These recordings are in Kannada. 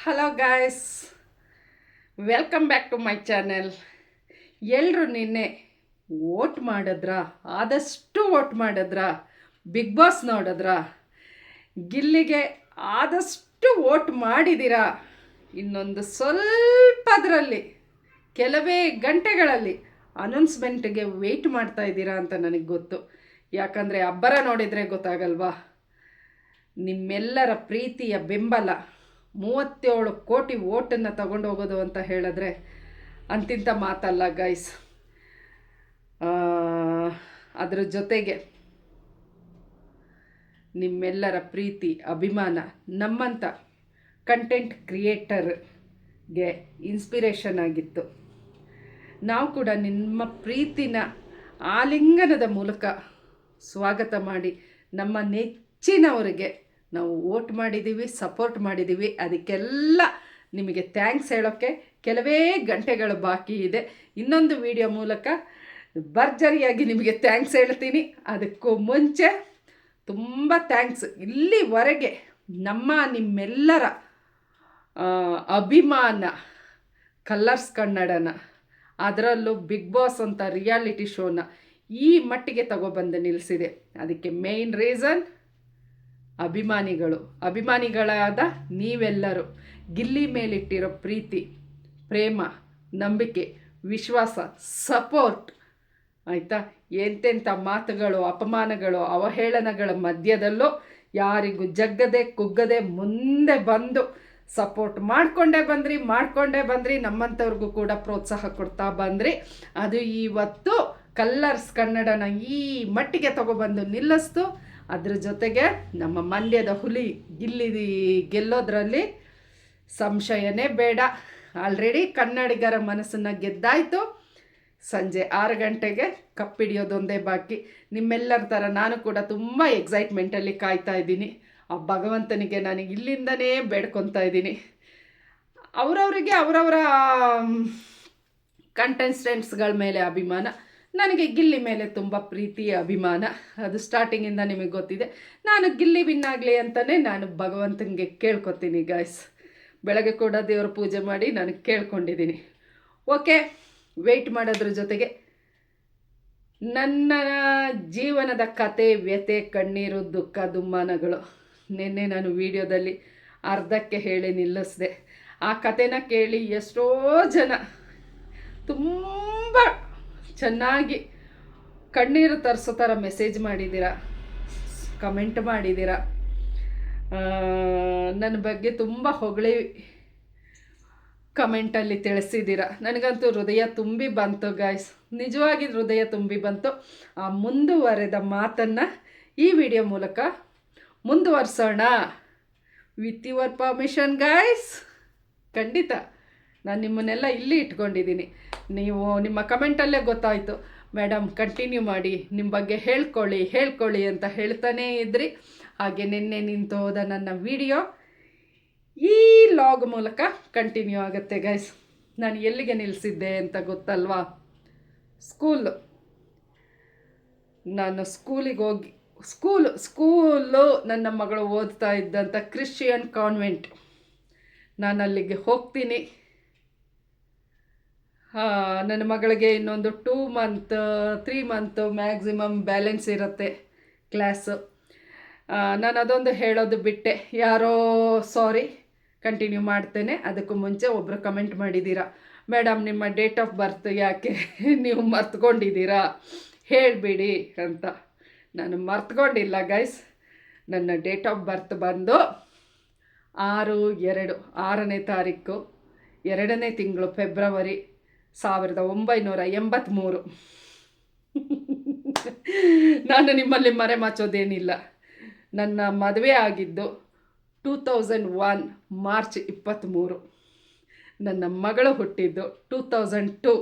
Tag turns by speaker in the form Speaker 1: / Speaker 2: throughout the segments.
Speaker 1: Hello guys, welcome back to my channel. ಎಲ್ಲರೂ ನಿನ್ನೆ ವೋಟ್ ಮಾಡಿದ್ರಾ? ಆದಷ್ಟು ವೋಟ್ ಮಾಡಿದ್ರಾ? ಬಿಗ್ ಬಾಸ್ ನೋಡಿದ್ರಾ? ಗಿಲ್ಲಿಗೆ ಆದಷ್ಟು ವೋಟ್ ಮಾಡಿದ್ದೀರಾ? ಇನ್ನೊಂದು ಸ್ವಲ್ಪದರಲ್ಲಿ ಕೆಲವೇ ಗಂಟೆಗಳಲ್ಲಿ ಅನೌನ್ಸ್ಮೆಂಟ್ಗೆ ವೆಯ್ಟ್ ಮಾಡ್ತಾ ಇದ್ದೀರಾ ಅಂತ ನನಗೆ ಗೊತ್ತು. ಯಾಕಂದರೆ ಅಬ್ಬರ ನೋಡಿದರೆ ಗೊತ್ತಾಗಲ್ವಾ? ನಿಮ್ಮೆಲ್ಲರ ಪ್ರೀತಿಯ ಬೆಂಬಲ 37 ಕೋಟಿ ವೋಟನ್ನು ತಗೊಂಡು ಹೋಗೋದು ಅಂತ ಹೇಳಿದ್ರೆ ಅಂತಿಂಥ ಮಾತಲ್ಲ ಗೈಸ್. ಅದ್ರ ಜೊತೆಗೆ ನಿಮ್ಮೆಲ್ಲರ ಪ್ರೀತಿ ಅಭಿಮಾನ ನಮ್ಮಂಥ ಕಂಟೆಂಟ್ ಕ್ರಿಯೇಟರ್ಗೆ ಇನ್ಸ್ಪಿರೇಷನ್ ಆಗಿತ್ತು. ನಾವು ಕೂಡ ನಿಮ್ಮ ಪ್ರೀತಿನ ಆಲಿಂಗನದ ಮೂಲಕ ಸ್ವಾಗತ ಮಾಡಿ ನಮ್ಮ ನೆಚ್ಚಿನವರಿಗೆ ನಾವು ವೋಟ್ ಮಾಡಿದ್ದೀವಿ, ಸಪೋರ್ಟ್ ಮಾಡಿದ್ದೀವಿ. ಅದಕ್ಕೆಲ್ಲ ನಿಮಗೆ ಥ್ಯಾಂಕ್ಸ್ ಹೇಳೋಕ್ಕೆ ಕೆಲವೇ ಗಂಟೆಗಳು ಬಾಕಿ ಇದೆ. ಇನ್ನೊಂದು ವಿಡಿಯೋ ಮೂಲಕ ಭರ್ಜರಿಯಾಗಿ ನಿಮಗೆ ಥ್ಯಾಂಕ್ಸ್ ಹೇಳ್ತೀನಿ. ಅದಕ್ಕೂ ಮುಂಚೆ ತುಂಬ ಥ್ಯಾಂಕ್ಸ್. ಇಲ್ಲಿವರೆಗೆ ನಿಮ್ಮೆಲ್ಲರ ಅಭಿಮಾನ ಕಲರ್ಸ್ ಕನ್ನಡನ, ಅದರಲ್ಲೂ ಬಿಗ್ ಬಾಸ್ ಅಂತ ರಿಯಾಲಿಟಿ ಶೋನ ಈ ಮಟ್ಟಿಗೆ ತಗೊಬಂದು ನಿಲ್ಲಿಸಿದೆ. ಅದಕ್ಕೆ ಮೇಯ್ನ್ ರೀಸನ್ ಅಭಿಮಾನಿಗಳಾದ ನೀವೆಲ್ಲರೂ ಗಿಲ್ಲಿ ಮೇಲಿಟ್ಟಿರೋ ಪ್ರೀತಿ, ಪ್ರೇಮ, ನಂಬಿಕೆ, ವಿಶ್ವಾಸ, ಸಪೋರ್ಟ್ ಆಯಿತಾ. ಎಂತೆಂಥ ಮಾತುಗಳು, ಅಪಮಾನಗಳು, ಅವಹೇಳನಗಳ ಮಧ್ಯದಲ್ಲೂ ಯಾರಿಗೂ ಜಗ್ಗದೆ ಕುಗ್ಗದೆ ಮುಂದೆ ಬಂದು ಸಪೋರ್ಟ್ ಮಾಡಿಕೊಂಡೇ ಬಂದ್ರಿ. ನಮ್ಮಂಥವ್ರಿಗೂ ಕೂಡ ಪ್ರೋತ್ಸಾಹ ಕೊಡ್ತಾ ಬಂದ್ರಿ. ಅದು ಇವತ್ತು ಕಲರ್ಸ್ ಕನ್ನಡನ ಈ ಮಟ್ಟಿಗೆ ತಗೊಬಂದು ನಿಲ್ಲಿಸ್ತು. ಅದ್ರ ಜೊತೆಗೆ ನಮ್ಮ ಮಂಡ್ಯದ ಹುಲಿ ಗಿಲ್ಲಿ ಗೆಲ್ಲೋದ್ರಲ್ಲಿ ಸಂಶಯನೇ ಬೇಡ. ಆಲ್ರೆಡಿ ಕನ್ನಡಿಗರ ಮನಸ್ಸನ್ನು ಗೆದ್ದಾಯಿತು. ಸಂಜೆ 6 ಗಂಟೆಗೆ ಕಪ್ಪಿಡಿಯೋದೊಂದೇ ಬಾಕಿ. ನಿಮ್ಮೆಲ್ಲರ ಥರ ನಾನು ಕೂಡ ತುಂಬ ಎಕ್ಸೈಟ್ಮೆಂಟಲ್ಲಿ ಕಾಯ್ತಾ ಇದ್ದೀನಿ. ಆ ಭಗವಂತನಿಗೆ ನಾನು ಇಲ್ಲಿಂದನೇ ಬೇಡ್ಕೊತಾ ಇದ್ದೀನಿ. ಅವರವರಿಗೆ ಅವರವರ ಕಂಟೆಸ್ಟೆಂಟ್ಸ್ಗಳ ಮೇಲೆ ಅಭಿಮಾನ, ನನಗೆ ಗಿಲ್ಲಿ ಮೇಲೆ ತುಂಬ ಪ್ರೀತಿ ಅಭಿಮಾನ. ಅದು ಸ್ಟಾರ್ಟಿಂಗಿಂದ ನಿಮಗೆ ಗೊತ್ತಿದೆ. ನಾನು ಗಿಲ್ಲಿ ವಿನ್ ಆಗಲಿ ಅಂತಲೇ ನಾನು ಭಗವಂತನಿಗೆ ಕೇಳ್ಕೊತೀನಿ ಗಾಯ್ಸ್. ಬೆಳಗ್ಗೆ ಕೂಡ ದೇವರ ಪೂಜೆ ಮಾಡಿ ನಾನು ಕೇಳ್ಕೊಂಡಿದ್ದೀನಿ. ಓಕೆ, ವೆಯ್ಟ್ ಮಾಡೋದ್ರ ಜೊತೆಗೆ ನನ್ನ ಜೀವನದ ಕತೆ, ವ್ಯತೆ, ಕಣ್ಣೀರು, ದುಃಖ, ದುಮ್ಮಾನಗಳು ನಿನ್ನೆ ನಾನು ವಿಡಿಯೋದಲ್ಲಿ ಅರ್ಧಕ್ಕೆ ಹೇಳಿ ನಿಲ್ಲಿಸಿದೆ. ಆ ಕತೆನ ಕೇಳಿ ಎಷ್ಟೋ ಜನ ತುಂಬ ಚೆನ್ನಾಗಿ ಕಣ್ಣೀರು ತರಿಸೋ ಥರ ಮೆಸೇಜ್ ಮಾಡಿದ್ದೀರ, ಕಮೆಂಟ್ ಮಾಡಿದ್ದೀರ, ನನ್ನ ಬಗ್ಗೆ ತುಂಬ ಹೊಗಳಿ ಕಮೆಂಟಲ್ಲಿ ತಿಳಿಸಿದ್ದೀರ. ನನಗಂತೂ ಹೃದಯ ತುಂಬಿ ಬಂತು ಗಾಯ್ಸ್, ನಿಜವಾಗಿ ಹೃದಯ ತುಂಬಿ ಬಂತು. ಆ ಮುಂದುವರೆದ ಮಾತನ್ನು ಈ ವಿಡಿಯೋ ಮೂಲಕ ಮುಂದುವರ್ಸೋಣ. With your permission guys. ಖಂಡಿತ ನಾನು ನಿಮ್ಮನ್ನೆಲ್ಲ ಇಲ್ಲಿ ಇಟ್ಕೊಂಡಿದ್ದೀನಿ. ನೀವು ನಿಮ್ಮ ಕಮೆಂಟಲ್ಲೇ ಗೊತ್ತಾಯಿತು, ಮೇಡಮ್ ಕಂಟಿನ್ಯೂ ಮಾಡಿ, ನಿಮ್ಮ ಬಗ್ಗೆ ಹೇಳ್ಕೊಳ್ಳಿ ಅಂತ ಹೇಳ್ತಾನೇ ಇದ್ರಿ. ಹಾಗೆ ನಿನ್ನೆ ನಿಂತು ಹೋದ ನನ್ನ ವಿಡಿಯೋ ಈ ಲಾಗ್ ಮೂಲಕ ಕಂಟಿನ್ಯೂ ಆಗುತ್ತೆ ಗೈಸ್. ನಾನು ಎಲ್ಲಿಗೆ ನಿಲ್ಲಿಸಿದ್ದೆ ಅಂತ ಗೊತ್ತಲ್ವಾ? ನಾನು ಸ್ಕೂಲಿಗೆ ಹೋಗಿ ಸ್ಕೂಲು ನನ್ನ ಮಗಳು ಓದ್ತಾ ಇದ್ದಂಥ ಕ್ರಿಶ್ಚಿಯನ್ ಕಾನ್ವೆಂಟ್. ನಾನು ಅಲ್ಲಿಗೆ ಹೋಗ್ತೀನಿ. ನನ್ನ ಮಗಳಿಗೆ ಇನ್ನೊಂದು 2 ಮಂತ್ 3 ಮಂತ್ ಮ್ಯಾಕ್ಸಿಮಮ್ ಬ್ಯಾಲೆನ್ಸ್ ಇರುತ್ತೆ ಕ್ಲಾಸು. ನಾನು ಅದೊಂದು ಹೇಳೋದು ಬಿಟ್ಟೆ. ಯಾರೋ ಸಾರಿ, ಕಂಟಿನ್ಯೂ ಮಾಡ್ತೇನೆ. ಅದಕ್ಕೂ ಮುಂಚೆ ಒಬ್ಬರು ಕಮೆಂಟ್ ಮಾಡಿದ್ದೀರಾ, ಮೇಡಮ್ ನಿಮ್ಮ ಡೇಟ್ ಆಫ್ ಬರ್ತ್ ಯಾಕೆ ನೀವು ಮರ್ತ್ಕೊಂಡಿದ್ದೀರಾ, ಹೇಳಿಬಿಡಿ ಅಂತ. ನಾನು ಮರ್ತ್ಕೊಂಡಿಲ್ಲ ಗೈಸ್. ನನ್ನ ಡೇಟ್ ಆಫ್ ಬರ್ತ್ ಬಂದು 6/2 6ನೇ ತಾರೀಕು 2ನೇ ತಿಂಗಳು ಫೆಬ್ರವರಿ 1983. ನಾನು ನಿಮ್ಮಲ್ಲಿ ಮರೆಮಾಚೋದೇನಿಲ್ಲ. ನನ್ನ ಮದುವೆ ಆಗಿದ್ದು 2001 ಮಾರ್ಚ್ 23. ನನ್ನ ಮಗಳು ಹುಟ್ಟಿದ್ದು 2002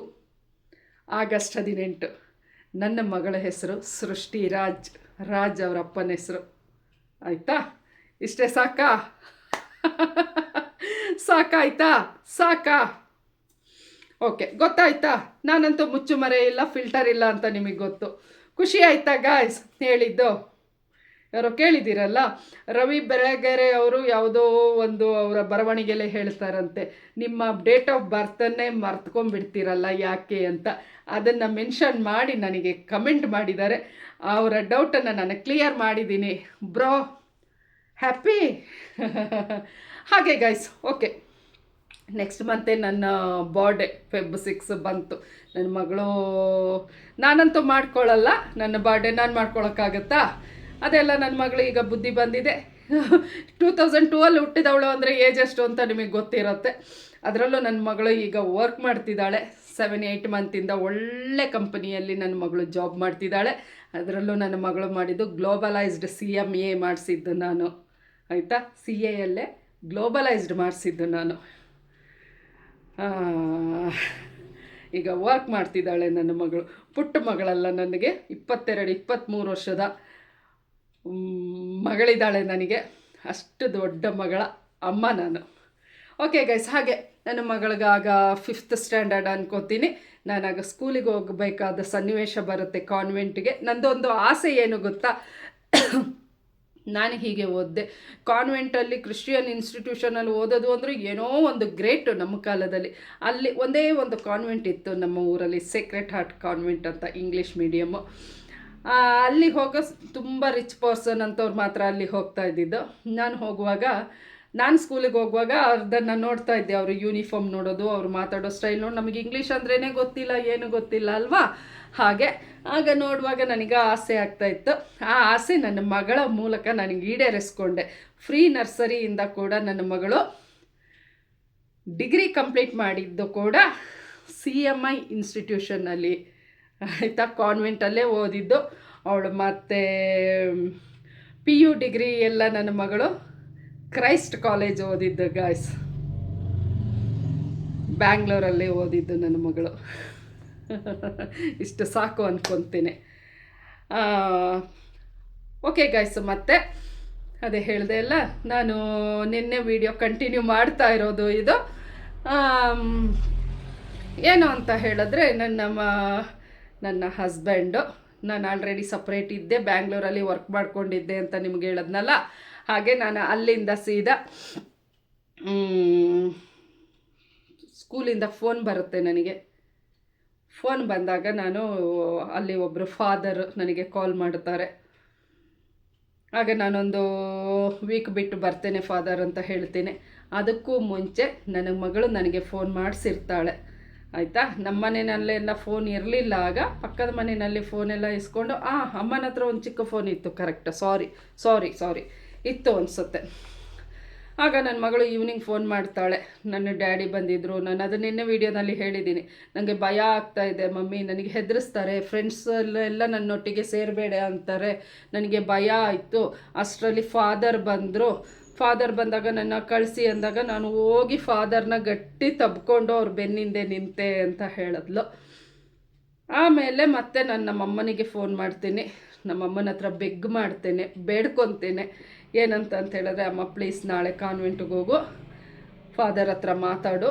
Speaker 1: ಆಗಸ್ಟ್ 18. ನನ್ನ ಮಗಳ ಹೆಸರು ಸೃಷ್ಟಿ ರಾಜ್ ಅವರ ಅಪ್ಪನ ಹೆಸರು. ಆಯಿತಾ? ಇಷ್ಟೇ ಸಾಕಾಯ್ತಾ? ಓಕೆ, ಗೊತ್ತಾಯ್ತಾ? ನಾನಂತೂ ಮುಚ್ಚುಮರೆ ಇಲ್ಲ, ಫಿಲ್ಟರ್ ಇಲ್ಲ ಅಂತ ನಿಮಗೆ ಗೊತ್ತು. ಖುಷಿ ಆಯ್ತಾ ಗಾಯ್ಸ್ ಹೇಳಿದ್ದು? ಯಾರೋ ಕೇಳಿದ್ದೀರಲ್ಲ, ರವಿ ಬೆಳಗೆರೆ ಅವರು ಯಾವುದೋ ಒಂದು ಅವರ ಬರವಣಿಗೆಲೆ ಹೇಳ್ತಾರಂತೆ, ನಿಮ್ಮ ಡೇಟ್ ಆಫ್ ಬರ್ತನ್ನೇ ಮರ್ತ್ಕೊಂಡ್ಬಿಡ್ತೀರಲ್ಲ ಯಾಕೆ ಅಂತ. ಅದನ್ನು ಮೆನ್ಷನ್ ಮಾಡಿ ನನಗೆ ಕಮೆಂಟ್ ಮಾಡಿದ್ದಾರೆ. ಅವರ ಡೌಟನ್ನು ನಾನು ಕ್ಲಿಯರ್ ಮಾಡಿದ್ದೀನಿ ಬ್ರೋ. ಹ್ಯಾಪಿ. ಹಾಗೆ ಗೈಸ್, ಓಕೆ, ನೆಕ್ಸ್ಟ್ ಮಂತೇ ನನ್ನ ಬರ್ಡೇ Feb 6 ಬಂತು. ನನ್ನ ಮಗಳು, ನಾನಂತೂ ಮಾಡ್ಕೊಳ್ಳಲ್ಲ, ನನ್ನ ಬರ್ಡೇ ನಾನು ಮಾಡ್ಕೊಳಕ್ಕಾಗತ್ತಾ? ಅದೆಲ್ಲ ನನ್ನ ಮಗಳು ಈಗ ಬುದ್ಧಿ ಬಂದಿದೆ. 2002 ಹುಟ್ಟಿದವಳು ಅಂದರೆ ಏಜ್ ಎಷ್ಟು ಅಂತ ನಿಮಗೆ ಗೊತ್ತಿರುತ್ತೆ. ಅದರಲ್ಲೂ ನನ್ನ ಮಗಳು ಈಗ ವರ್ಕ್ ಮಾಡ್ತಿದ್ದಾಳೆ. 7-8 ಮಂತಿಂದ ಒಳ್ಳೆ ಕಂಪನಿಯಲ್ಲಿ ನನ್ನ ಮಗಳು ಜಾಬ್ ಮಾಡ್ತಿದ್ದಾಳೆ. ಅದರಲ್ಲೂ ನನ್ನ ಮಗಳು ಮಾಡಿದ್ದು ಗ್ಲೋಬಲೈಸ್ಡ್ CMA ಮಾಡಿಸಿದ್ದು ನಾನು, ಆಯಿತಾ? CAಯಲ್ಲೇ ಗ್ಲೋಬಲೈಸ್ಡ್ ಮಾಡಿಸಿದ್ದು ನಾನು. ಈಗ ವರ್ಕ್ ಮಾಡ್ತಿದ್ದಾಳೆ ನನ್ನ ಮಗಳು. ಪುಟ್ಟ ಮಗಳಲ್ಲ, ನನಗೆ 22-23 ವರ್ಷದ ಮಗಳಿದ್ದಾಳೆ ನನಗೆ. ಅಷ್ಟು ದೊಡ್ಡ ಮಗಳ ಅಮ್ಮ ನಾನು. ಓಕೆ ಗೈಸ್, ಹಾಗೆ ನನ್ನ ಮಗಳಿಗಾಗ 5th ಸ್ಟ್ಯಾಂಡರ್ಡ್ ಅನ್ಕೋತೀನಿ. ನಾನಾಗ ಸ್ಕೂಲಿಗೆ ಹೋಗಬೇಕಾದ ಸನ್ನಿವೇಶ ಬರುತ್ತೆ ಕಾನ್ವೆಂಟ್ಗೆ. ನಂದೊಂದು ಆಸೆ ಏನು ಗೊತ್ತಾ, ನಾನು ಹೀಗೆ ಓದಿದೆ ಕಾನ್ವೆಂಟಲ್ಲಿ, ಕ್ರಿಶ್ಚಿಯನ್ ಇನ್ಸ್ಟಿಟ್ಯೂಷನಲ್ಲಿ ಓದೋದು ಅಂದರೆ ಏನೋ ಒಂದು ಗ್ರೇಟು ನಮ್ಮ ಕಾಲದಲ್ಲಿ. ಅಲ್ಲಿ ಒಂದೇ ಒಂದು ಕಾನ್ವೆಂಟ್ ಇತ್ತು ನಮ್ಮ ಊರಲ್ಲಿ, ಸೇಕ್ರೆಡ್ ಹಾರ್ಟ್ ಕಾನ್ವೆಂಟ್ ಅಂತ, ಇಂಗ್ಲೀಷ್ ಮೀಡಿಯಮ್ಮು. ಅಲ್ಲಿ ಹೋಗೋ ತುಂಬ ರಿಚ್ ಪರ್ಸನ್ ಅಂತವ್ರು ಮಾತ್ರ ಅಲ್ಲಿ ಹೋಗ್ತಾ ಇದ್ದಿದ್ದು. ನಾನು ಸ್ಕೂಲಿಗೆ ಹೋಗುವಾಗ ಅದನ್ನು ನೋಡ್ತಾ ಇದ್ದೆ, ಅವರು ಯೂನಿಫಾರ್ಮ್ ನೋಡೋದು, ಅವ್ರು ಮಾತಾಡೋ ಸ್ಟೈಲ್ ನೋಡಿ. ನಮಗೆ ಇಂಗ್ಲೀಷ್ ಅಂದ್ರೇ ಗೊತ್ತಿಲ್ಲ, ಏನು ಗೊತ್ತಿಲ್ಲ ಅಲ್ವಾ? ಹಾಗೆ ಆಗ ನೋಡುವಾಗ ನನಗೆ ಆಸೆ ಆಗ್ತಾಯಿತ್ತು. ಆ ಆಸೆ ನನ್ನ ಮಗಳ ಮೂಲಕ ನನಗೆ ಈಡೇರಿಸ್ಕೊಂಡೆ. ಫ್ರೀ ನರ್ಸರಿಯಿಂದ ಕೂಡ ನನ್ನ ಮಗಳು ಡಿಗ್ರಿ ಕಂಪ್ಲೀಟ್ ಮಾಡಿದ್ದು ಕೂಡ CMI ಇನ್ಸ್ಟಿಟ್ಯೂಷನ್ನಲ್ಲಿ, ಆಯಿತಾ? ಕಾನ್ವೆಂಟಲ್ಲೇ ಓದಿದ್ದು ಅವಳು. ಮತ್ತು PU ಡಿಗ್ರಿ ಎಲ್ಲ ನನ್ನ ಮಗಳು ಕ್ರೈಸ್ಟ್ ಕಾಲೇಜ್ ಓದಿದ್ದು ಗಾಯ್ಸ್, ಬ್ಯಾಂಗ್ಳೂರಲ್ಲೇ ಓದಿದ್ದು ನನ್ನ ಮಗಳು. ಇಷ್ಟು ಸಾಕು ಅಂದ್ಕೊತೀನಿ. ಓಕೆ ಗಾಯ್ಸ್, ಮತ್ತೆ ಅದೇ ಹೇಳಿದೆ ಅಲ್ಲ, ನಾನು ನಿನ್ನೆ ವಿಡಿಯೋ ಕಂಟಿನ್ಯೂ ಮಾಡ್ತಾ ಇರೋದು ಇದು. ಏನು ಅಂತ ಹೇಳಿದ್ರೆ, ನನ್ನ ಹಸ್ಬೆಂಡು, ನಾನು ಆಲ್ರೆಡಿ ಸಪ್ರೇಟ್ ಇದ್ದೆ, ಬ್ಯಾಂಗ್ಳೂರಲ್ಲಿ ವರ್ಕ್ ಮಾಡ್ಕೊಂಡಿದ್ದೆ ಅಂತ ನಿಮ್ಗೆ ಹೇಳಿದ್ನಲ್ಲ. ಹಾಗೆ ನಾನು ಅಲ್ಲಿಂದ ಸೀದಾ ಸ್ಕೂಲಿಂದ ಫೋನ್ ಬರುತ್ತೆ ನನಗೆ. ಫೋನ್ ಬಂದಾಗ ನಾನು ಅಲ್ಲಿ ಒಬ್ಬರು ಫಾದರ್ ನನಗೆ ಕಾಲ್ ಮಾಡ್ತಾರೆ. ಆಗ ನಾನೊಂದು ವೀಕ್ ಬಿಟ್ಟು ಬರ್ತೇನೆ ಫಾದರ್ ಅಂತ ಹೇಳ್ತೇನೆ. ಅದಕ್ಕೂ ಮುಂಚೆ ನನ್ನ ಮಗಳು ನನಗೆ ಫೋನ್ ಮಾಡಿಸಿರ್ತಾಳೆ, ಆಯಿತಾ? ನಮ್ಮ ಮನೆಯಲ್ಲೆಲ್ಲ ಫೋನ್ ಇರಲಿಲ್ಲ ಆಗ. ಪಕ್ಕದ ಮನೆಯಲ್ಲಿ ಫೋನೆಲ್ಲ ಇಸ್ಕೊಂಡು, ಅಮ್ಮನ ಹತ್ರ ಒಂದು ಚಿಕ್ಕ ಫೋನ್ ಇತ್ತು, ಕರೆಕ್ಟ್, ಸಾರಿ ಇತ್ತು ಅನಿಸುತ್ತೆ. ಆಗ ನನ್ನ ಮಗಳು ಈವ್ನಿಂಗ್ ಫೋನ್ ಮಾಡ್ತಾಳೆ, ನನ್ನ ಡ್ಯಾಡಿ ಬಂದಿದ್ದರು. ನಾನು ಅದನ್ನ ನಿನ್ನೆ ವೀಡಿಯೋನಲ್ಲಿ ಹೇಳಿದ್ದೀನಿ, ನನಗೆ ಭಯ ಆಗ್ತಾಯಿದೆ ಮಮ್ಮಿ, ನನಗೆ ಹೆದರಿಸ್ತಾರೆ, ಫ್ರೆಂಡ್ಸ್ ಎಲ್ಲ ನನ್ನೊಟ್ಟಿಗೆ ಸೇರಬೇಡ ಅಂತಾರೆ, ನನಗೆ ಭಯ ಆಯಿತು. ಅಷ್ಟರಲ್ಲಿ ಫಾದರ್ ಬಂದಾಗ ನನ್ನ ಕಳಿಸಿ ಅಂದಾಗ ನಾನು ಹೋಗಿ ಫಾದರ್ನ ಗಟ್ಟಿ ತಬ್ಕೊಂಡು ಅವ್ರ ಬೆನ್ನಿಂದೆ ನಿಂತೆ ಅಂತ ಹೇಳಿದ್ಲು. ಆಮೇಲೆ ಮತ್ತೆ ನಾನು ನಮ್ಮಮ್ಮನಿಗೆ ಫೋನ್ ಮಾಡ್ತೀನಿ, ನಮ್ಮಮ್ಮನ ಹತ್ರ ಬೆಗ್ ಮಾಡ್ತೇನೆ, ಬೇಡ್ಕೊತೇನೆ. ಏನಂತ ಹೇಳಿದ್ರೆ, ಅಮ್ಮ ಪ್ಲೀಸ್ ನಾಳೆ ಕಾನ್ವೆಂಟ್ಗೆ ಹೋಗು, ಫಾದರ್ ಹತ್ರ ಮಾತಾಡು,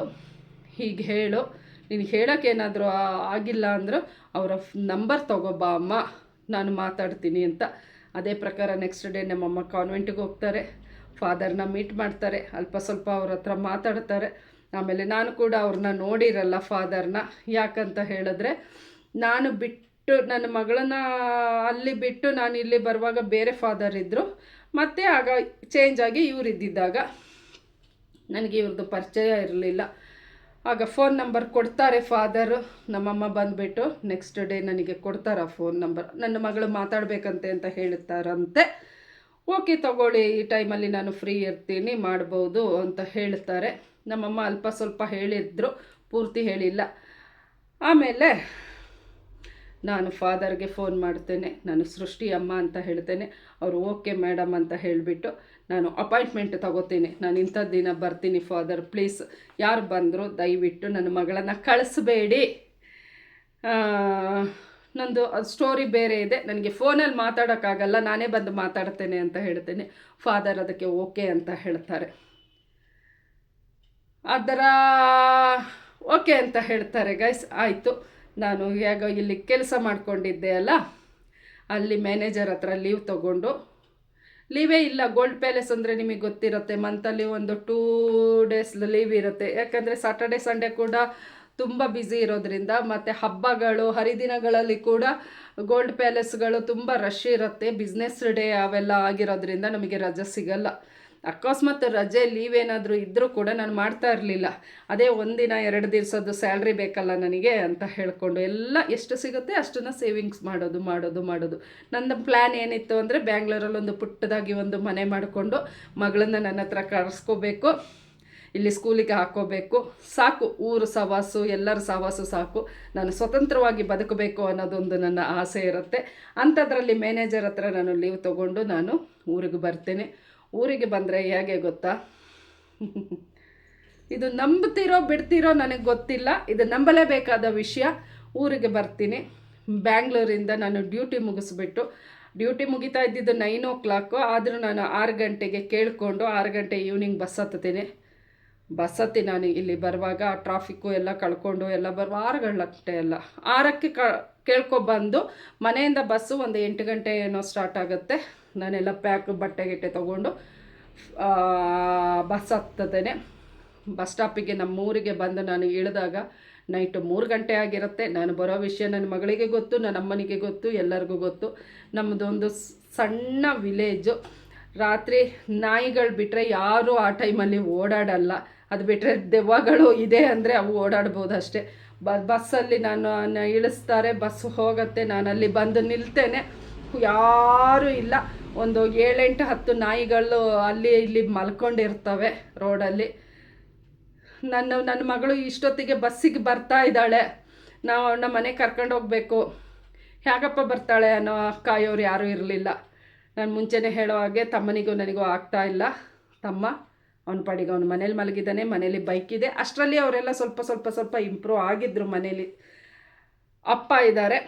Speaker 1: ಹೀಗೆ ಹೇಳು, ನಿನಗೆ ಹೇಳೋಕ್ಕೇನಾದರೂ ಆಗಿಲ್ಲ ಅಂದರೂ ಅವರ ನಂಬರ್ ತೊಗೊಬಾ ಅಮ್ಮ, ನಾನು ಮಾತಾಡ್ತೀನಿ ಅಂತ. ಅದೇ ಪ್ರಕಾರ ನೆಕ್ಸ್ಟ್ ಡೇ ನಮ್ಮಮ್ಮ ಕಾನ್ವೆಂಟಿಗೆ ಹೋಗ್ತಾರೆ, ಫಾದರ್ನ ಮೀಟ್ ಮಾಡ್ತಾರೆ, ಅಲ್ಪ ಸ್ವಲ್ಪ ಅವ್ರ ಹತ್ರ ಮಾತಾಡ್ತಾರೆ. ಆಮೇಲೆ ನಾನು ಕೂಡ ಅವ್ರನ್ನ ನೋಡಿರಲ್ಲ ಫಾದರ್ನ, ಯಾಕಂತ ಹೇಳಿದ್ರೆ ನಾನು ನನ್ನ ಮಗಳನ್ನ ಅಲ್ಲಿ ಬಿಟ್ಟು ನಾನು ಇಲ್ಲಿ ಬರುವಾಗ ಬೇರೆ ಫಾದರ್ ಇದ್ದರು. ಮತ್ತು ಆಗ ಚೇಂಜ್ ಆಗಿ ಇವರಿದ್ದಿದ್ದಾಗ ನನಗೆ ಇವ್ರದ್ದು ಪರಿಚಯ ಇರಲಿಲ್ಲ. ಆಗ ಫೋನ್ ನಂಬರ್ ಕೊಡ್ತಾರೆ ಫಾದರು. ನಮ್ಮಮ್ಮ ಬಂದುಬಿಟ್ಟು ನೆಕ್ಸ್ಟ್ ಡೇ ನನಗೆ ಕೊಡ್ತಾರೆ ಆ ಫೋನ್ ನಂಬರ್. ನನ್ನ ಮಗಳು ಮಾತಾಡಬೇಕಂತೆ ಅಂತ ಹೇಳ್ತಾರಂತೆ. ಓಕೆ ತಗೊಳ್ಳಿ, ಈ ಟೈಮಲ್ಲಿ ನಾನು ಫ್ರೀ ಇರ್ತೀನಿ, ಮಾಡ್ಬೋದು ಅಂತ ಹೇಳ್ತಾರೆ. ನಮ್ಮಮ್ಮ ಅಲ್ಪ ಸ್ವಲ್ಪ ಹೇಳಿದ್ರು, ಪೂರ್ತಿ ಹೇಳಿಲ್ಲ. ಆಮೇಲೆ ನಾನು ಫಾದರ್ಗೆ ಫೋನ್ ಮಾಡ್ತೇನೆ, ನಾನು ಸೃಷ್ಟಿ ಅಮ್ಮ ಅಂತ ಹೇಳ್ತೇನೆ. ಅವರು ಓಕೆ ಮೇಡಮ್ ಅಂತ ಹೇಳಿಬಿಟ್ಟು ನಾನು ಅಪಾಯಿಂಟ್ಮೆಂಟ್ ತಗೋತೀನಿ, ನಾನು ಇಂಥ ದಿನ ಬರ್ತೀನಿ ಫಾದರ್, ಪ್ಲೀಸ್ ಯಾರು ಬಂದರೂ ದಯವಿಟ್ಟು ನನ್ನ ಮಗಳನ್ನು ಕಳಿಸ್ಬೇಡಿ. ನಂದು ಅದು ಸ್ಟೋರಿ ಬೇರೆ ಇದೆ, ನನಗೆ ಫೋನಲ್ಲಿ ಮಾತಾಡೋಕ್ಕಾಗಲ್ಲ, ನಾನೇ ಬಂದು ಮಾತಾಡ್ತೇನೆ ಅಂತ ಹೇಳ್ತೇನೆ. ಫಾದರ್ ಅದಕ್ಕೆ ಓಕೆ ಅಂತ ಹೇಳ್ತಾರೆ. ಅದರ ಓಕೆ ಅಂತ ಹೇಳ್ತಾರೆ ಗೈಸ್. ಆಯಿತು, ನಾನು ಹೇಗೋ ಇಲ್ಲಿ ಕೆಲಸ ಮಾಡ್ಕೊಂಡಿದ್ದೆ ಅಲ್ಲ, ಅಲ್ಲಿ ಮ್ಯಾನೇಜರ್ ಹತ್ರ ಲೀವ್ ತೊಗೊಂಡು ಲೀವೇ ಇಲ್ಲ. ಗೋಲ್ಡ್ ಪ್ಯಾಲೇಸ್ ಅಂದರೆ ನಿಮಗೆ ಗೊತ್ತಿರುತ್ತೆ, ಮಂತಲ್ಲಿ ಒಂದು 2 ಡೇಸ್ ಲೀವ್ ಇರುತ್ತೆ. ಯಾಕಂದರೆ ಸಾಟರ್ಡೆ ಸಂಡೇ ಕೂಡ ತುಂಬ ಬ್ಯುಸಿ ಇರೋದ್ರಿಂದ, ಮತ್ತು ಹಬ್ಬಗಳು ಹರಿದಿನಗಳಲ್ಲಿ ಕೂಡ ಗೋಲ್ಡ್ ಪ್ಯಾಲೇಸ್ಗಳು ತುಂಬ ರಶ್ ಇರುತ್ತೆ. ಬಿಸ್ನೆಸ್ ಡೇ ಅವೆಲ್ಲ ಆಗಿರೋದ್ರಿಂದ ನಮಗೆ ರಜೆ ಸಿಗಲ್ಲ. ಅಕಸ್ಮಾತ್ ರಜೆ ಲೀವ್ ಏನಾದರೂ ಇದ್ದರೂ ಕೂಡ ನಾನು ಮಾಡ್ತಾ ಇರಲಿಲ್ಲ. ಅದೇ 1 ದಿನ 2 ದಿವಸದ್ದು ಸ್ಯಾಲ್ರಿ ಬೇಕಲ್ಲ ನನಗೆ ಅಂತ ಹೇಳಿಕೊಂಡು ಎಲ್ಲ ಎಷ್ಟು ಸಿಗುತ್ತೆ ಅಷ್ಟನ್ನು ಸೇವಿಂಗ್ಸ್ ಮಾಡೋದು. ನನ್ನ ಪ್ಲ್ಯಾನ್ ಏನಿತ್ತು ಅಂದರೆ ಬ್ಯಾಂಗ್ಳೂರಲ್ಲಿ ಒಂದು ಪುಟ್ಟದಾಗಿ ಒಂದು ಮನೆ ಮಾಡಿಕೊಂಡು ಮಗಳನ್ನ ನನ್ನ ಹತ್ರ ಕರೆಸ್ಕೋಬೇಕು, ಇಲ್ಲಿ ಸ್ಕೂಲಿಗೆ ಹಾಕೋಬೇಕು, ಸಾಕು. ಊರು ಸವಾಸು ಎಲ್ಲರ ಸವಾಸು ಸಾಕು, ನಾನು ಸ್ವತಂತ್ರವಾಗಿ ಬದುಕಬೇಕು ಅನ್ನೋದೊಂದು ನನ್ನ ಆಸೆ ಇರುತ್ತೆ. ಅಂಥದ್ರಲ್ಲಿ ಮ್ಯಾನೇಜರ್ ಹತ್ರ ನಾನು ಲೀವ್ ತೊಗೊಂಡು ನಾನು ಊರಿಗೆ ಬರ್ತೇನೆ. ಊರಿಗೆ ಬಂದರೆ ಹೇಗೆ ಗೊತ್ತಾ, ಇದು ನಂಬ್ತಿರೋ ಬಿಡ್ತಿರೋ ನನಗೆ ಗೊತ್ತಿಲ್ಲ, ಇದು ನಂಬಲೇಬೇಕಾದ ವಿಷಯ. ಊರಿಗೆ ಬರ್ತೀನಿ. ಬ್ಯಾಂಗ್ಳೂರಿಂದ ನಾನು ಡ್ಯೂಟಿ ಮುಗಿಸ್ಬಿಟ್ಟು, ಡ್ಯೂಟಿ ಮುಗಿತಾ ಇದ್ದಿದ್ದು 9 o'clock, ಆದರೂ ನಾನು 6 ಗಂಟೆಗೆ ಕೇಳಿಕೊಂಡು 6 ಗಂಟೆ ಈವ್ನಿಂಗ್ ಬಸ್ ಹತ್ತಿ ನಾನು ಇಲ್ಲಿ ಬರುವಾಗ ಟ್ರಾಫಿಕ್ಕು ಎಲ್ಲ ಕಳ್ಕೊಂಡು ಎಲ್ಲ ಬರುವ 6 ಗಂಟೆ ಅಲ್ಲ 6ಕ್ಕೆ ಕೇಳ್ಕೊಬಂದು ಮನೆಯಿಂದ ಬಸ್ಸು ಒಂದು 8 ಗಂಟೆ ಏನೋ ಸ್ಟಾರ್ಟ್ ಆಗುತ್ತೆ. ನಾನೆಲ್ಲ ಬಟ್ಟೆ ಗಿಟ್ಟೆ ತೊಗೊಂಡು ಬಸ್ ಹತ್ತದೇನೆ ಬಸ್ ಸ್ಟಾಪಿಗೆ ನಮ್ಮೂರಿಗೆ ಬಂದು ನಾನು ಇಳಿದಾಗ ನೈಟು 3 ಗಂಟೆ ಆಗಿರುತ್ತೆ. ನಾನು ಬರೋ ವಿಷಯ ನನ್ನ ಮಗಳಿಗೆ ಗೊತ್ತು, ನನ್ನ ಅಮ್ಮನಿಗೆ ಗೊತ್ತು, ಎಲ್ಲರಿಗೂ ಗೊತ್ತು. ನಮ್ಮದೊಂದು ಸಣ್ಣ ವಿಲೇಜು. ರಾತ್ರಿ ನಾಯಿಗಳು ಬಿಟ್ಟರೆ ಯಾರೂ ಆ ಟೈಮಲ್ಲಿ ಓಡಾಡಲ್ಲ. ಅದು ಬಿಟ್ಟರೆ ದೆವ್ವಗಳು ಇದೆ ಅಂದರೆ ಅವು ಓಡಾಡ್ಬೋದು ಅಷ್ಟೇ. ಬಸ್ಸಲ್ಲಿ ನಾನು ಇಳಿಸ್ತಾರೆ, ಬಸ್ ಹೋಗುತ್ತೆ, ನಾನಲ್ಲಿ ಬಂದು ನಿಲ್ತೇನೆ, ಯಾರೂ ಇಲ್ಲ. ಒಂದು 7, 8, 10 ನಾಯಿಗಳು ಅಲ್ಲಿ ಇಲ್ಲಿ ಮಲ್ಕೊಂಡಿರ್ತವೆ ರೋಡಲ್ಲಿ. ನನ್ನ ಮಗಳು ಇಷ್ಟೊತ್ತಿಗೆ ಬಸ್ಸಿಗೆ ಬರ್ತಾ ಇದ್ದಾಳೆ, ನಾವು ಅವನ್ನ ಮನೆಗೆ ಕರ್ಕೊಂಡು ಹೋಗಬೇಕು. ಹೇಗಪ್ಪ ಬರ್ತಾಳೆ ಅನ್ನೋ ಕಾಯೋರು ಯಾರೂ ಇರಲಿಲ್ಲ. ನಾನು ಮುಂಚೆನೇ ಹೇಳೋ ಹಾಗೆ ತಮ್ಮನಿಗೂ ನನಗೂ ಆಗ್ತಾ ಇಲ್ಲ. ತಮ್ಮ ಅವನ ಪಾಡಿಗೆ ಅವನು ಮನೇಲಿ ಮಲಗಿದ್ದಾನೆ, ಮನೇಲಿ ಬೈಕ್ ಇದೆ. ಅಷ್ಟರಲ್ಲಿ ಅವರೆಲ್ಲ ಸ್ವಲ್ಪ ಇಂಪ್ರೂವ್ ಆಗಿದ್ದರು. ಮನೇಲಿ ಅಪ್ಪ ಇದ್ದಾರೆ,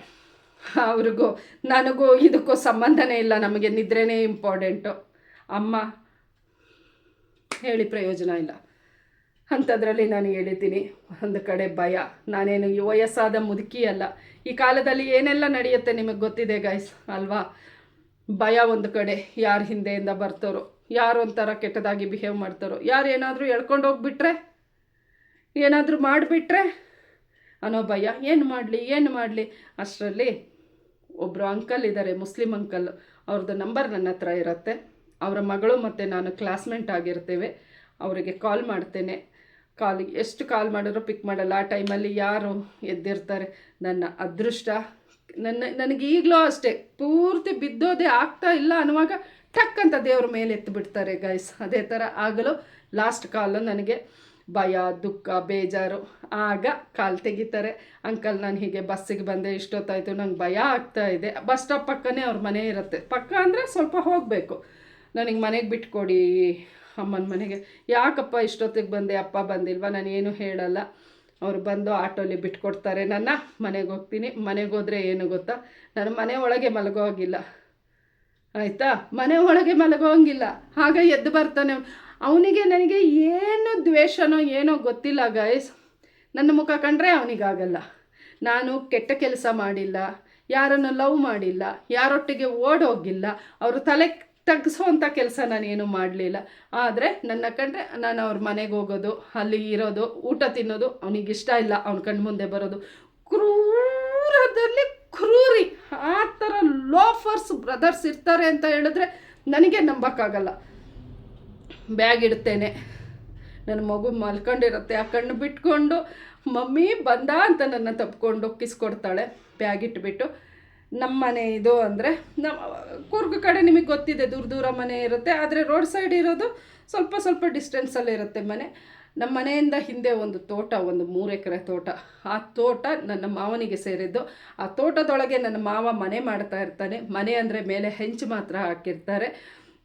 Speaker 1: ಅವ್ರಿಗೂ ನನಗೂ ಇದಕ್ಕೂ ಸಂಬಂಧನೇ ಇಲ್ಲ. ನಮಗೆ ನಿದ್ರೆನೇ ಇಂಪಾರ್ಟೆಂಟು. ಅಮ್ಮ ಹೇಳಿ ಪ್ರಯೋಜನ ಇಲ್ಲ. ಅಂಥದ್ರಲ್ಲಿ ನಾನು ಹೇಳಿದ್ದೀನಿ, ಒಂದು ಕಡೆ ಭಯ. ನಾನೇನು ವಯಸ್ಸಾದ ಮುದುಕಿ ಅಲ್ಲ. ಈ ಕಾಲದಲ್ಲಿ ಏನೆಲ್ಲ ನಡೆಯುತ್ತೆ ನಿಮಗೆ ಗೊತ್ತಿದೆ ಗೈಸ್ ಅಲ್ವಾ. ಭಯ ಒಂದು ಕಡೆ, ಯಾರು ಹಿಂದೆಯಿಂದ ಬರ್ತಾರೋ, ಯಾರು ಒಂಥರ ಕೆಟ್ಟದಾಗಿ ಬಿಹೇವ್ ಮಾಡ್ತಾರೋ, ಯಾರು ಏನಾದರೂ ಎಳ್ಕೊಂಡು ಹೋಗ್ಬಿಟ್ರೆ, ಏನಾದರೂ ಮಾಡಿಬಿಟ್ರೆ ಅನ್ನೋ ಭಯ. ಏನು ಮಾಡಲಿ ಅಷ್ಟರಲ್ಲಿ ಒಬ್ಬರು ಅಂಕಲ್ ಇದ್ದಾರೆ, ಮುಸ್ಲಿಂ ಅಂಕಲ್. ಅವ್ರದ್ದು ನಂಬರ್ ನನ್ನ ಹತ್ರ ಇರುತ್ತೆ. ಅವರ ಮಗಳು ಮತ್ತು ನಾನು ಕ್ಲಾಸ್ಮೇಟ್ ಆಗಿರ್ತೇವೆ. ಅವರಿಗೆ ಕಾಲ್ ಮಾಡ್ತೇನೆ. ಎಷ್ಟು ಕಾಲ್ ಮಾಡಿದ್ರು ಪಿಕ್ ಮಾಡಲ್ಲ. ಆ ಟೈಮಲ್ಲಿ ಯಾರು ಎದ್ದಿರ್ತಾರೆ. ನನ್ನ ಅದೃಷ್ಟ. ನನಗೆ ಈಗಲೂ ಅಷ್ಟೇ, ಪೂರ್ತಿ ಬಿದ್ದೋದೇ ಆಗ್ತಾ ಇಲ್ಲ ಅನ್ನುವಾಗ ಟಕ್ ಅಂತ ದೇವ್ರ ಮೇಲೆ ಎತ್ತಿಬಿಡ್ತಾರೆ ಗೈಸ್. ಅದೇ ಥರ ಆಗಲು ಲಾಸ್ಟ್ ಕಾಲು ನನಗೆ ಭಯ, ದುಃಖ, ಬೇಜಾರು. ಆಗ ಕಾಲು ತೆಗಿತಾರೆ. ಅಂಕಲ್ ನಾನು ಹೀಗೆ ಬಸ್ಸಿಗೆ ಬಂದೆ, ಇಷ್ಟೊತ್ತಾಯಿತು, ನಂಗೆ ಭಯ ಆಗ್ತಾ ಇದೆ. ಬಸ್ ಸ್ಟಾಪ್ ಪಕ್ಕನೇ ಅವ್ರ ಮನೆ ಇರುತ್ತೆ. ಪಕ್ಕ ಅಂದರೆ ಸ್ವಲ್ಪ ಹೋಗಬೇಕು. ನನಗೆ ಮನೆಗೆ ಬಿಟ್ಕೊಡಿ ಅಮ್ಮನ ಮನೆಗೆ. ಯಾಕಪ್ಪ ಇಷ್ಟೊತ್ತಿಗೆ ಬಂದೆ, ಅಪ್ಪ ಬಂದಿಲ್ವಾ? ನಾನೇನು ಹೇಳಲ್ಲ. ಅವರು ಬಂದು ಆಟೋಲಿ ಬಿಟ್ಕೊಡ್ತಾರೆ. ನನ್ನ ಮನೆಗೆ ಹೋಗ್ತೀನಿ. ಮನೆಗೆ ಹೋದರೆ ಏನು ಗೊತ್ತಾ, ನಾನು ಮನೆ ಒಳಗೆ ಮಲಗೋಗಿಲ್ಲ, ಆಯಿತಾ? ಮನೆ ಒಳಗೆ ಮಲಗೋಂಗಿಲ್ಲ. ಆಗ ಎದ್ದು ಬರ್ತಾನೆ ಅವನಿಗೆ. ನನಗೆ ಏನು ದ್ವೇಷನೋ ಏನೋ ಗೊತ್ತಿಲ್ಲ ಗೈಸ್. ನನ್ನ ಮುಖ ಕಂಡ್ರೆ ಅವನಿಗಾಗಲ್ಲ. ನಾನು ಕೆಟ್ಟ ಕೆಲಸ ಮಾಡಿಲ್ಲ, ಯಾರನ್ನು ಲವ್ ಮಾಡಿಲ್ಲ, ಯಾರೊಟ್ಟಿಗೆ ಓಡೋಗಿಲ್ಲ, ಅವರು ತಲೆ ತಗ್ಸೋವಂಥ ಕೆಲಸ ನಾನೇನು ಮಾಡಲಿಲ್ಲ. ಆದರೆ ನನ್ನ ಕಂಡ್ರೆ ನಾನು ಅವ್ರ ಮನೆಗೆ ಹೋಗೋದು, ಅಲ್ಲಿ ಇರೋದು, ಊಟ ತಿನ್ನೋದು ಅವನಿಗಿಷ್ಟ ಇಲ್ಲ. ಅವ್ನ ಕಣ್ಣು ಮುಂದೆ ಬರೋದು ಕ್ರೂರದಲ್ಲಿ ಕ್ರೂರಿ. ಆ ಥರ ಲೋಫರ್ಸ್ ಬ್ರದರ್ಸ್ ಇರ್ತಾರೆ ಅಂತ ಹೇಳಿದ್ರೆ ನನಗೆ ನಂಬೋಕ್ಕಾಗಲ್ಲ. ಬ್ಯಾಗ್ ಇಡ್ತೇನೆ, ನನ್ನ ಮಗು ಮಲ್ಕೊಂಡಿರುತ್ತೆ. ಆ ಕಣ್ಣು ಬಿಟ್ಕೊಂಡು ಮಮ್ಮಿ ಬಂದ ಅಂತ ನನ್ನ ತಪ್ಕೊಂಡು ಕಿಸ್ಕೊಡ್ತಾಳೆ. ಬ್ಯಾಗ್ ಇಟ್ಬಿಟ್ಟು ನಮ್ಮ ಮನೆ ಇದು ಅಂದರೆ ಕೂರ್ಗ್ ಕಡೆ ನಿಮಗೆ ಗೊತ್ತಿದೆ, ದೂರ ಮನೆ ಇರುತ್ತೆ. ಆದರೆ ರೋಡ್ ಸೈಡ್ ಇರೋದು ಸ್ವಲ್ಪ ಡಿಸ್ಟೆನ್ಸಲ್ಲಿ ಇರುತ್ತೆ ಮನೆ. ನಮ್ಮ ಮನೆಯಿಂದ ಹಿಂದೆ ಒಂದು ತೋಟ, ಒಂದು 3 ಎಕರೆ ತೋಟ. ಆ ತೋಟ ನನ್ನ ಮಾವನಿಗೆ ಸೇರಿದ್ದು. ಆ ತೋಟದೊಳಗೆ ನನ್ನ ಮಾವ ಮನೆ ಮಾಡ್ತಾ ಇರ್ತಾನೆ. ಮನೆ ಅಂದರೆ ಮೇಲೆ ಹೆಂಚು ಮಾತ್ರ ಹಾಕಿರ್ತಾರೆ,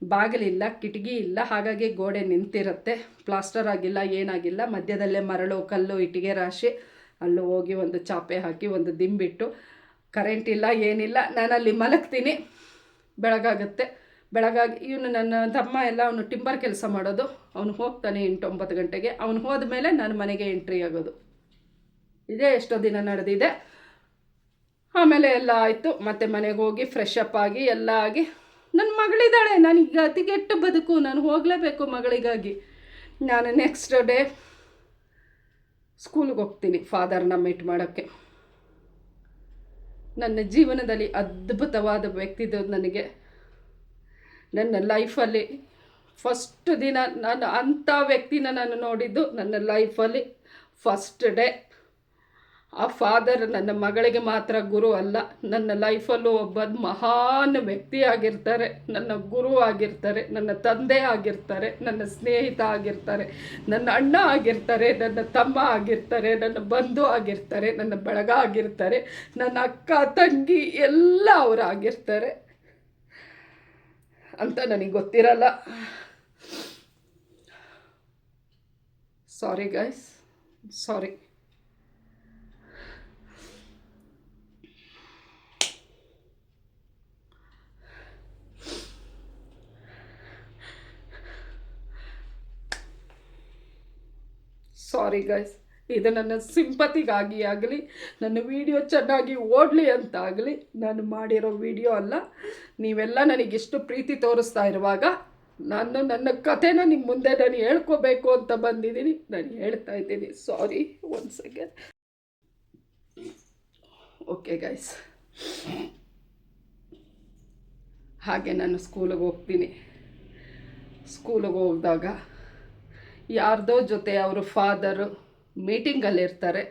Speaker 1: ಬಾಗಿಲಿಲ್ಲ, ಕಿಟಕಿ ಇಲ್ಲ. ಹಾಗಾಗಿ ಗೋಡೆ ನಿಂತಿರುತ್ತೆ, ಪ್ಲಾಸ್ಟರ್ ಆಗಿಲ್ಲ, ಏನಾಗಿಲ್ಲ. ಮಧ್ಯದಲ್ಲೇ ಮರಳು, ಕಲ್ಲು, ಇಟ್ಟಿಗೆ ರಾಶಿ. ಅಲ್ಲೂ ಹೋಗಿ ಒಂದು ಚಾಪೆ ಹಾಕಿ ಒಂದು ದಿಂಬಿಟ್ಟು, ಕರೆಂಟ್ ಇಲ್ಲ, ಏನಿಲ್ಲ. ನಾನಲ್ಲಿ ಮಲಗ್ತೀನಿ. ಬೆಳಗಾಗುತ್ತೆ. ಬೆಳಗಾಗಿ ಇವನು ನನ್ನ ತಮ್ಮ ಎಲ್ಲ ಅವನು ಟಿಂಬರ್ ಕೆಲಸ ಮಾಡೋದು. ಅವನು ಹೋಗ್ತಾನೆ 8-9 ಗಂಟೆಗೆ. ಅವನು ಹೋದ ಮೇಲೆ ನಾನು ಮನೆಗೆ ಎಂಟ್ರಿ ಆಗೋದು. ಇದೇ ಎಷ್ಟೋ ದಿನ ನಡೆದಿದೆ. ಆಮೇಲೆ ಎಲ್ಲ ಆಯಿತು. ಮತ್ತು ಮನೆಗೆ ಹೋಗಿ ಫ್ರೆಶ್ ಅಪ್ ಆಗಿ ಎಲ್ಲ ಆಗಿ ನನ್ನ ಮಗಳಿದ್ದಾಳೆ, ನನಗೆ ಅತಿಗೆಟ್ಟು ಬದುಕು, ನಾನು ಹೋಗಲೇಬೇಕು ಮಗಳಿಗಾಗಿ. ನಾನು ನೆಕ್ಸ್ಟ್ ಡೇ ಸ್ಕೂಲ್ಗೆ ಹೋಗ್ತೀನಿ ಫಾದರ್ನ ಮೀಟ್ ಮಾಡೋಕ್ಕೆ. ನನ್ನ ಜೀವನದಲ್ಲಿ ಅದ್ಭುತವಾದ ವ್ಯಕ್ತಿದು ನನಗೆ ನನ್ನ ಲೈಫಲ್ಲಿ ಫಸ್ಟ್ ದಿನ ನಾನು ಅಂಥ ವ್ಯಕ್ತಿನ ನಾನು ನೋಡಿದ್ದು ನನ್ನ ಲೈಫಲ್ಲಿ ಫಸ್ಟ್ ಡೇ. ಆ ಫಾದರ್ ನನ್ನ ಮಗಳಿಗೆ ಮಾತ್ರ ಗುರು ಅಲ್ಲ, ನನ್ನ ಲೈಫಲ್ಲೂ ಒಬ್ಬ ಮಹಾನ್ ವ್ಯಕ್ತಿ ಆಗಿರ್ತಾರೆ, ನನ್ನ ಗುರು ಆಗಿರ್ತಾರೆ, ನನ್ನ ತಂದೆ ಆಗಿರ್ತಾರೆ, ನನ್ನ ಸ್ನೇಹಿತ ಆಗಿರ್ತಾರೆ, ನನ್ನ ಅಣ್ಣ ಆಗಿರ್ತಾರೆ, ನನ್ನ ತಮ್ಮ ಆಗಿರ್ತಾರೆ, ನನ್ನ ಬಂಧು ಆಗಿರ್ತಾರೆ, ನನ್ನ ಬಳಗ ಆಗಿರ್ತಾರೆ, ನನ್ನ ಅಕ್ಕ ತಂಗಿ ಎಲ್ಲ ಅವರಾಗಿರ್ತಾರೆ ಅಂತ ನನಗೆ ಗೊತ್ತಿರಲ್ಲ. ಸಾರಿ ಗೈಸ್, ಸಾರಿ. ಸಾರಿ ಗೈಸ್, ಇದು ನನ್ನ ಸಿಂಪತಿಗಾಗಿ ಆಗಲಿ, ನನ್ನ ವಿಡಿಯೋ ಚೆನ್ನಾಗಿ ಓಡಲಿ ಅಂತ ಆಗಲಿ ನಾನು ಮಾಡಿರೋ ವಿಡಿಯೋ ಅಲ್ಲ. ನೀವೆಲ್ಲ ನನಗಿಷ್ಟು ಪ್ರೀತಿ ತೋರಿಸ್ತಾ ಇರುವಾಗ ನಾನು ನನ್ನ ಕಥೆನ ನಿಮ್ಮ ಮುಂದೆ ನಾನು ಹೇಳ್ಕೋಬೇಕು ಅಂತ ಬಂದಿದ್ದೀನಿ. ನಾನು ಹೇಳ್ತಾ ಇದ್ದೀನಿ. ಸಾರಿ, ಒಂದು ಸೆಕೆಂಡ್. ಓಕೆ ಗೈಸ್, ಹಾಗೆ ನಾನು ಸ್ಕೂಲಿಗೆ ಹೋಗ್ತೀನಿ. ಸ್ಕೂಲಿಗೆ ಹೋಗಿದಾಗ ಯಾರ್ದೋ ಜೊತೆ ಅವರು ಫಾದರು ಮೀಟಿಂಗಲ್ಲಿರ್ತಾರೆ,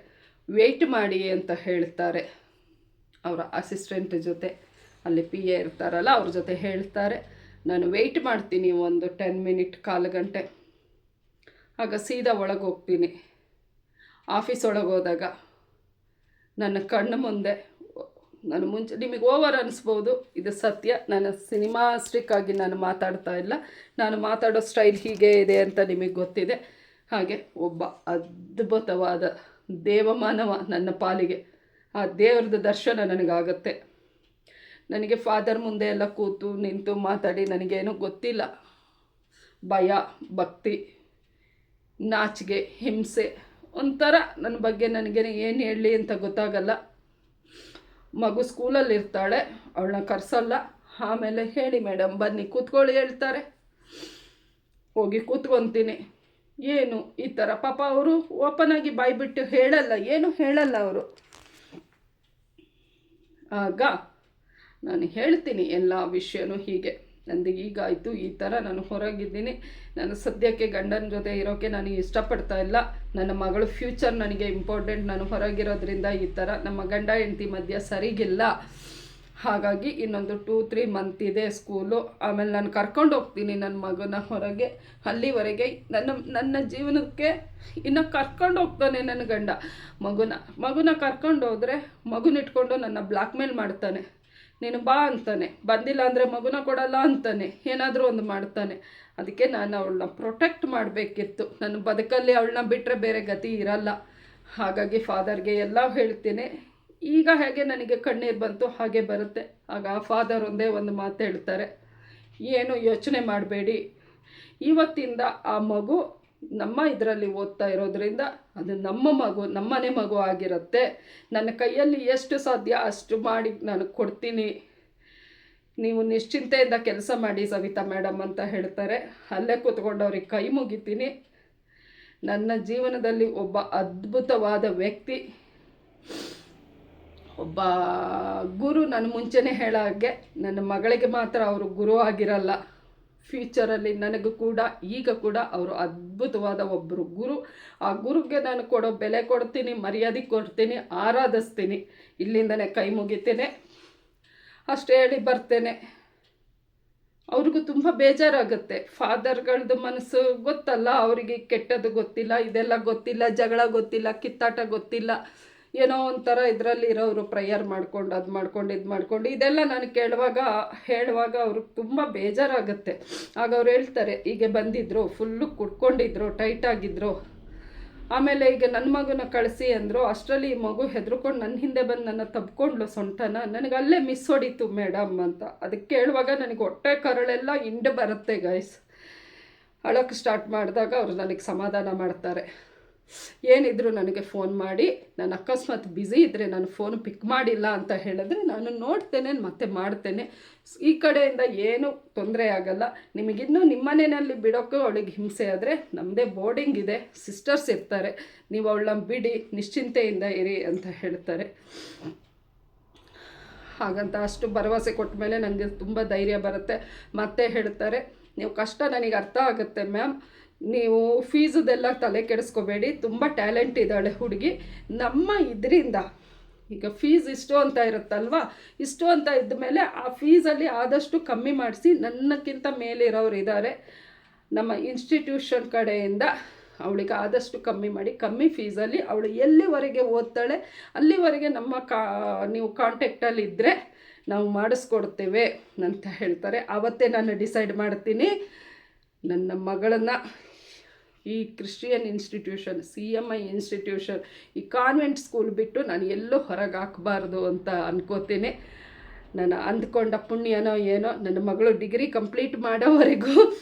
Speaker 1: ವೆಯ್ಟ್ ಮಾಡಿ ಅಂತ ಹೇಳ್ತಾರೆ. ಅವರ ಅಸಿಸ್ಟೆಂಟ್ ಜೊತೆ, ಅಲ್ಲಿ ಪಿ ಎ ಇರ್ತಾರಲ್ಲ ಅವ್ರ ಜೊತೆ ಹೇಳ್ತಾರೆ. ನಾನು ವೆಯ್ಟ್ ಮಾಡ್ತೀನಿ ಒಂದು 10 ಮಿನಿಟ್, ಕಾಲು ಗಂಟೆ. ಆಗ ಸೀದಾ ಒಳಗೆ ಹೋಗ್ತೀನಿ. ಆಫೀಸ್ ಒಳಗೆ ಹೋದಾಗ ನನ್ನ ಕಣ್ಣು ಮುಂದೆ, ನಾನು ಮುಂಚೆ ನಿಮಗೆ ಓವರ್ ಅನ್ನಿಸ್ಬೋದು, ಇದು ಸತ್ಯ, ನಾನು ಸಿನಿಮಾಸ್ಟಿಕ್ಕಾಗಿ ನಾನು ಮಾತಾಡ್ತಾ ಇಲ್ಲ, ನಾನು ಮಾತಾಡೋ ಸ್ಟೈಲ್ ಹೀಗೆ ಇದೆ ಅಂತ ನಿಮಗೆ ಗೊತ್ತಿದೆ. ಹಾಗೆ ಒಬ್ಬ ಅದ್ಭುತವಾದ ದೇವಮಾನವ ನನ್ನ ಪಾಲಿಗೆ. ಆ ದೇವ್ರದ್ದು ದರ್ಶನ ನನಗಾಗತ್ತೆ. ನನಗೆ ಫಾದರ್ ಮುಂದೆ ಎಲ್ಲ ಕೂತು ನಿಂತು ಮಾತಾಡಿ ನನಗೇನು ಗೊತ್ತಿಲ್ಲ. ಭಯ, ಭಕ್ತಿ, ನಾಚಿಕೆ, ಹಿಂಸೆ, ಒಂಥರ ನನ್ನ ಬಗ್ಗೆ ನನಗೆ ಏನು ಹೇಳಲಿ ಅಂತ ಗೊತ್ತಾಗಲ್ಲ. ಮಗು ಸ್ಕೂಲಲ್ಲಿ ಇರ್ತಾಳೆ, ಅವಳನ್ನ ಕರೆಸಲ್ಲ. ಆಮೇಲೆ ಹೇಳಿ ಮೇಡಮ್ ಬನ್ನಿ ಕೂತ್ಕೊಳ್ಳಿ ಹೇಳ್ತಾರೆ. ಹೋಗಿ ಕೂತ್ಕೊತೀನಿ. ಏನು ಈ ಥರ ಪಾಪ ಅವರು ಓಪನ್ ಆಗಿ ಬಾಯ್ಬಿಟ್ಟು ಹೇಳಲ್ಲ, ಏನು ಹೇಳಲ್ಲ ಅವರು. ಆಗ ನಾನು ಹೇಳ್ತೀನಿ ಎಲ್ಲ ವಿಷಯನೂ, ಹೀಗೆ ನಂದು ಹೀಗಾಯಿತು, ಈ ಥರ ನಾನು ಹೊರಗಿದ್ದೀನಿ, ನಾನು ಸದ್ಯಕ್ಕೆ ಗಂಡನ ಜೊತೆ ಇರೋಕ್ಕೆ ನಾನು ಇಷ್ಟಪಡ್ತಾ ಇಲ್ಲ, ನನ್ನ ಮಗಳು ಫ್ಯೂಚರ್ ನನಗೆ ಇಂಪಾರ್ಟೆಂಟ್, ನಾನು ಹೊರಗಿರೋದ್ರಿಂದ ಈ ಥರ ನಮ್ಮ ಗಂಡ ಹೆಂಡತಿ ಮಧ್ಯೆ ಸರಿಗಿಲ್ಲ, ಹಾಗಾಗಿ ಇನ್ನೊಂದು 2-3 ಮಂತ್ ಇದೆ ಸ್ಕೂಲು, ಆಮೇಲೆ ನಾನು ಕರ್ಕೊಂಡು ಹೋಗ್ತೀನಿ ನನ್ನ ಮಗನ ಹೊರಗೆ. ಅಲ್ಲಿವರೆಗೆ ನನ್ನ ಜೀವನಕ್ಕೆ ಇನ್ನು ಕರ್ಕೊಂಡು ಹೋಗ್ತಾನೆ ನನ್ನ ಗಂಡ. ಮಗುನ ಕರ್ಕೊಂಡು ಹೋದರೆ ಮಗುನಿಟ್ಕೊಂಡು ನನ್ನ ಬ್ಲ್ಯಾಕ್ ಮೇಲ್ ಮಾಡ್ತಾನೆ. ನೀನು ಬಾ ಅಂತಾನೆ, ಬಂದಿಲ್ಲ ಅಂದರೆ ಮಗುನ ಕೊಡಲ್ಲ ಅಂತಾನೆ, ಏನಾದರೂ ಒಂದು ಮಾಡ್ತಾನೆ. ಅದಕ್ಕೆ ನಾನು ಅವಳನ್ನ ಪ್ರೊಟೆಕ್ಟ್ ಮಾಡಬೇಕಿತ್ತು. ನನ್ನ ಬದುಕಲ್ಲಿ ಅವಳನ್ನ ಬಿಟ್ಟರೆ ಬೇರೆ ಗತಿ ಇರಲ್ಲ. ಹಾಗಾಗಿ ಫಾದರ್ಗೆ ಎಲ್ಲ ಹೇಳ್ತೀನಿ. ಈಗ ಹೇಗೆ ನನಗೆ ಕಣ್ಣೀರು ಬಂತು ಹಾಗೆ ಬರುತ್ತೆ. ಆಗ ಫಾದರ್ ಒಂದೇ ಒಂದು ಮಾತು ಹೇಳ್ತಾರೆ, ಏನು ಯೋಚನೆ ಮಾಡಬೇಡಿ, ಇವತ್ತಿಂದ ಆ ಮಗು ನಮ್ಮ ಇದರಲ್ಲಿ ಓದ್ತಾ ಇರೋದ್ರಿಂದ ಅದು ನಮ್ಮ ಮಗು, ನಮ್ಮನೆ ಮಗು ಆಗಿರುತ್ತೆ. ನನ್ನ ಕೈಯಲ್ಲಿ ಎಷ್ಟು ಸಾಧ್ಯ ಅಷ್ಟು ಮಾಡಿ ನಾನು ಕೊಡ್ತೀನಿ, ನೀವು ನಿಶ್ಚಿಂತೆಯಿಂದ ಕೆಲಸ ಮಾಡಿ ಸವಿತಾ ಮೇಡಮ್ ಅಂತ ಹೇಳ್ತಾರೆ. ಅಲ್ಲೇ ಕೂತ್ಕೊಂಡು ಅವ್ರಿಗೆ ಕೈ ಮುಗಿತೀನಿ. ನನ್ನ ಜೀವನದಲ್ಲಿ ಒಬ್ಬ ಅದ್ಭುತವಾದ ವ್ಯಕ್ತಿ, ಒಬ್ಬ ಗುರು. ನಾನು ಮುಂಚೆನೇ ಹೇಳೋ ಹಾಗೆ ನನ್ನ ಮಗಳಿಗೆ ಮಾತ್ರ ಅವರು ಗುರು ಆಗಿರಲ್ಲ, ಫ್ಯೂಚರಲ್ಲಿ ನನಗೂ ಕೂಡ ಈಗ ಕೂಡ ಅವರು ಅದ್ಭುತವಾದ ಒಬ್ಬರು ಗುರು. ಆ ಗುರುಗೆ ನಾನು ಕೊಡೋ ಬೆಲೆ ಕೊಡ್ತೀನಿ, ಮರ್ಯಾದೆ ಕೊಡ್ತೀನಿ, ಆರಾಧಿಸ್ತೀನಿ. ಇಲ್ಲಿಂದನೇ ಕೈ ಮುಗಿತೇನೆ, ಅಷ್ಟು ಹೇಳಿ ಬರ್ತೇನೆ. ಅವ್ರಿಗೂ ತುಂಬ ಬೇಜಾರಾಗುತ್ತೆ. ಫಾದರ್ಗಳದ್ದು ಮನಸ್ಸು ಗೊತ್ತಲ್ಲ, ಅವರಿಗೆ ಕೆಟ್ಟದ್ದು ಗೊತ್ತಿಲ್ಲ, ಇದೆಲ್ಲ ಗೊತ್ತಿಲ್ಲ, ಜಗಳ ಗೊತ್ತಿಲ್ಲ, ಕಿತ್ತಾಟ ಗೊತ್ತಿಲ್ಲ, ಏನೋ ಒಂಥರ ಇದರಲ್ಲಿ ಇರೋರು ಪ್ರೇಯರ್ ಮಾಡ್ಕೊಂಡು ಅದು ಮಾಡ್ಕೊಂಡು ಇದು ಮಾಡ್ಕೊಂಡು ಇದೆಲ್ಲ ನಾನು ಹೇಳುವಾಗ ಅವ್ರಿಗೆ ತುಂಬ ಬೇಜಾರಾಗುತ್ತೆ. ಆಗ ಅವ್ರು ಹೇಳ್ತಾರೆ, ಹೀಗೆ ಬಂದಿದ್ರು, ಫುಲ್ಲು ಕುಡ್ಕೊಂಡಿದ್ರು, ಟೈಟಾಗಿದ್ರು, ಆಮೇಲೆ ಈಗ ನನ್ನ ಮಗುನ ಕಳಿಸಿ ಅಂದರು. ಅಷ್ಟರಲ್ಲಿ ಈ ಮಗು ಹೆದರ್ಕೊಂಡು ನನ್ನ ಹಿಂದೆ ಬಂದು ನನ್ನ ತಬ್ಕೊಂಡ್ಲು ಸೊಂಟನ. ನನಗೆ ಅಲ್ಲೇ ಮಿಸ್ ಹೊಡಿತು ಮೇಡಮ್ ಅಂತ. ಅದಕ್ಕೆ ಹೇಳುವಾಗ ನನಗೆ ಹೊಟ್ಟೆ ಕರಳೆಲ್ಲ ಹಿಂಡು ಬರುತ್ತೆ ಗೈಸ್. ಅಳಕ್ಕೆ ಸ್ಟಾರ್ಟ್ ಮಾಡಿದಾಗ ಅವರು ನನಗೆ ಸಮಾಧಾನ ಮಾಡ್ತಾರೆ. ಏನಿದ್ರು ನನಗೆ ಫೋನ್ ಮಾಡಿ, ನಾನು ಅಕಸ್ಮಾತ್ ಬ್ಯುಸಿ ಇದ್ದರೆ ನಾನು ಫೋನ್ ಪಿಕ್ ಮಾಡಿಲ್ಲ ಅಂತ ಹೇಳಿದ್ರೆ ನಾನು ನೋಡ್ತೇನೆ, ಮತ್ತೆ ಮಾಡ್ತೇನೆ. ಈ ಕಡೆಯಿಂದ ಏನೂ ತೊಂದರೆ ಆಗಲ್ಲ. ನಿಮಗಿನ್ನೂ ನಿಮ್ಮ ಮನೆಯಲ್ಲಿ ಬಿಡೋಕ್ಕೂ ಅವಳಿಗೆ ಹಿಂಸೆ ಆದರೆ ನಮ್ಮದೇ ಬೋರ್ಡಿಂಗ್ ಇದೆ, ಸಿಸ್ಟರ್ಸ್ ಇರ್ತಾರೆ, ನೀವು ಅವಳನ್ನ ಬಿಡಿ, ನಿಶ್ಚಿಂತೆಯಿಂದ ಇರಿ ಅಂತ ಹೇಳ್ತಾರೆ. ಹಾಗಂತ ಅಷ್ಟು ಭರವಸೆ ಕೊಟ್ಟ ಮೇಲೆ ನನಗೆ ತುಂಬ ಧೈರ್ಯ ಬರುತ್ತೆ. ಮತ್ತೆ ಹೇಳ್ತಾರೆ, ನೀವು ಕಷ್ಟ ನನಗೆ ಅರ್ಥ ಆಗುತ್ತೆ ಮ್ಯಾಮ್, ನೀವು ಫೀಸದೆಲ್ಲ ತಲೆ ಕೆಡಿಸ್ಕೋಬೇಡಿ, ತುಂಬ ಟ್ಯಾಲೆಂಟ್ ಇದ್ದಾಳೆ ಹುಡುಗಿ, ನಮ್ಮ ಇದರಿಂದ ಈಗ ಫೀಸ್ ಇಷ್ಟು ಅಂತ ಇರುತ್ತಲ್ವ, ಇಷ್ಟು ಅಂತ ಇದ್ದ ಮೇಲೆ ಆ ಫೀಸಲ್ಲಿ ಆದಷ್ಟು ಕಮ್ಮಿ ಮಾಡಿಸಿ, ನನ್ನಕ್ಕಿಂತ ಮೇಲಿರೋರು ಇದ್ದಾರೆ ನಮ್ಮ ಇನ್ಸ್ಟಿಟ್ಯೂಷನ್ ಕಡೆಯಿಂದ, ಅವಳಿಗೆ ಆದಷ್ಟು ಕಮ್ಮಿ ಮಾಡಿ, ಕಮ್ಮಿ ಫೀಸಲ್ಲಿ ಅವಳು ಎಲ್ಲಿವರೆಗೆ ಓದ್ತಾಳೆ ಅಲ್ಲಿವರೆಗೆ ನಮ್ಮ ನೀವು ಕಾಂಟ್ಯಾಕ್ಟಲ್ಲಿ ಇದ್ದರೆ ನಾವು ಮಾಡಿಸ್ಕೊಡ್ತೇವೆ ಅಂತ ಹೇಳ್ತಾರೆ. ಆವತ್ತೇ ನಾನು ಡಿಸೈಡ್ ಮಾಡ್ತೀನಿ ನನ್ನ ಮಗಳನ್ನು ಈ ಕ್ರಿಶ್ಚಿಯನ್ ಇನ್ಸ್ಟಿಟ್ಯೂಷನ್, CMI ಇನ್ಸ್ಟಿಟ್ಯೂಷನ್, ಈ ಕಾನ್ವೆಂಟ್ ಸ್ಕೂಲ್ ಬಿಟ್ಟು ನಾನು ಎಲ್ಲೂ ಹೊರಗೆ ಹಾಕಬಾರ್ದು ಅಂತ ಅನ್ಕೋತೀನಿ. ನಾನು ಅಂದ್ಕೊಂಡ ಪುಣ್ಯನೋ ಏನೋ, ನನ್ನ ಮಗಳು ಡಿಗ್ರಿ ಕಂಪ್ಲೀಟ್ ಮಾಡೋವರೆಗೂ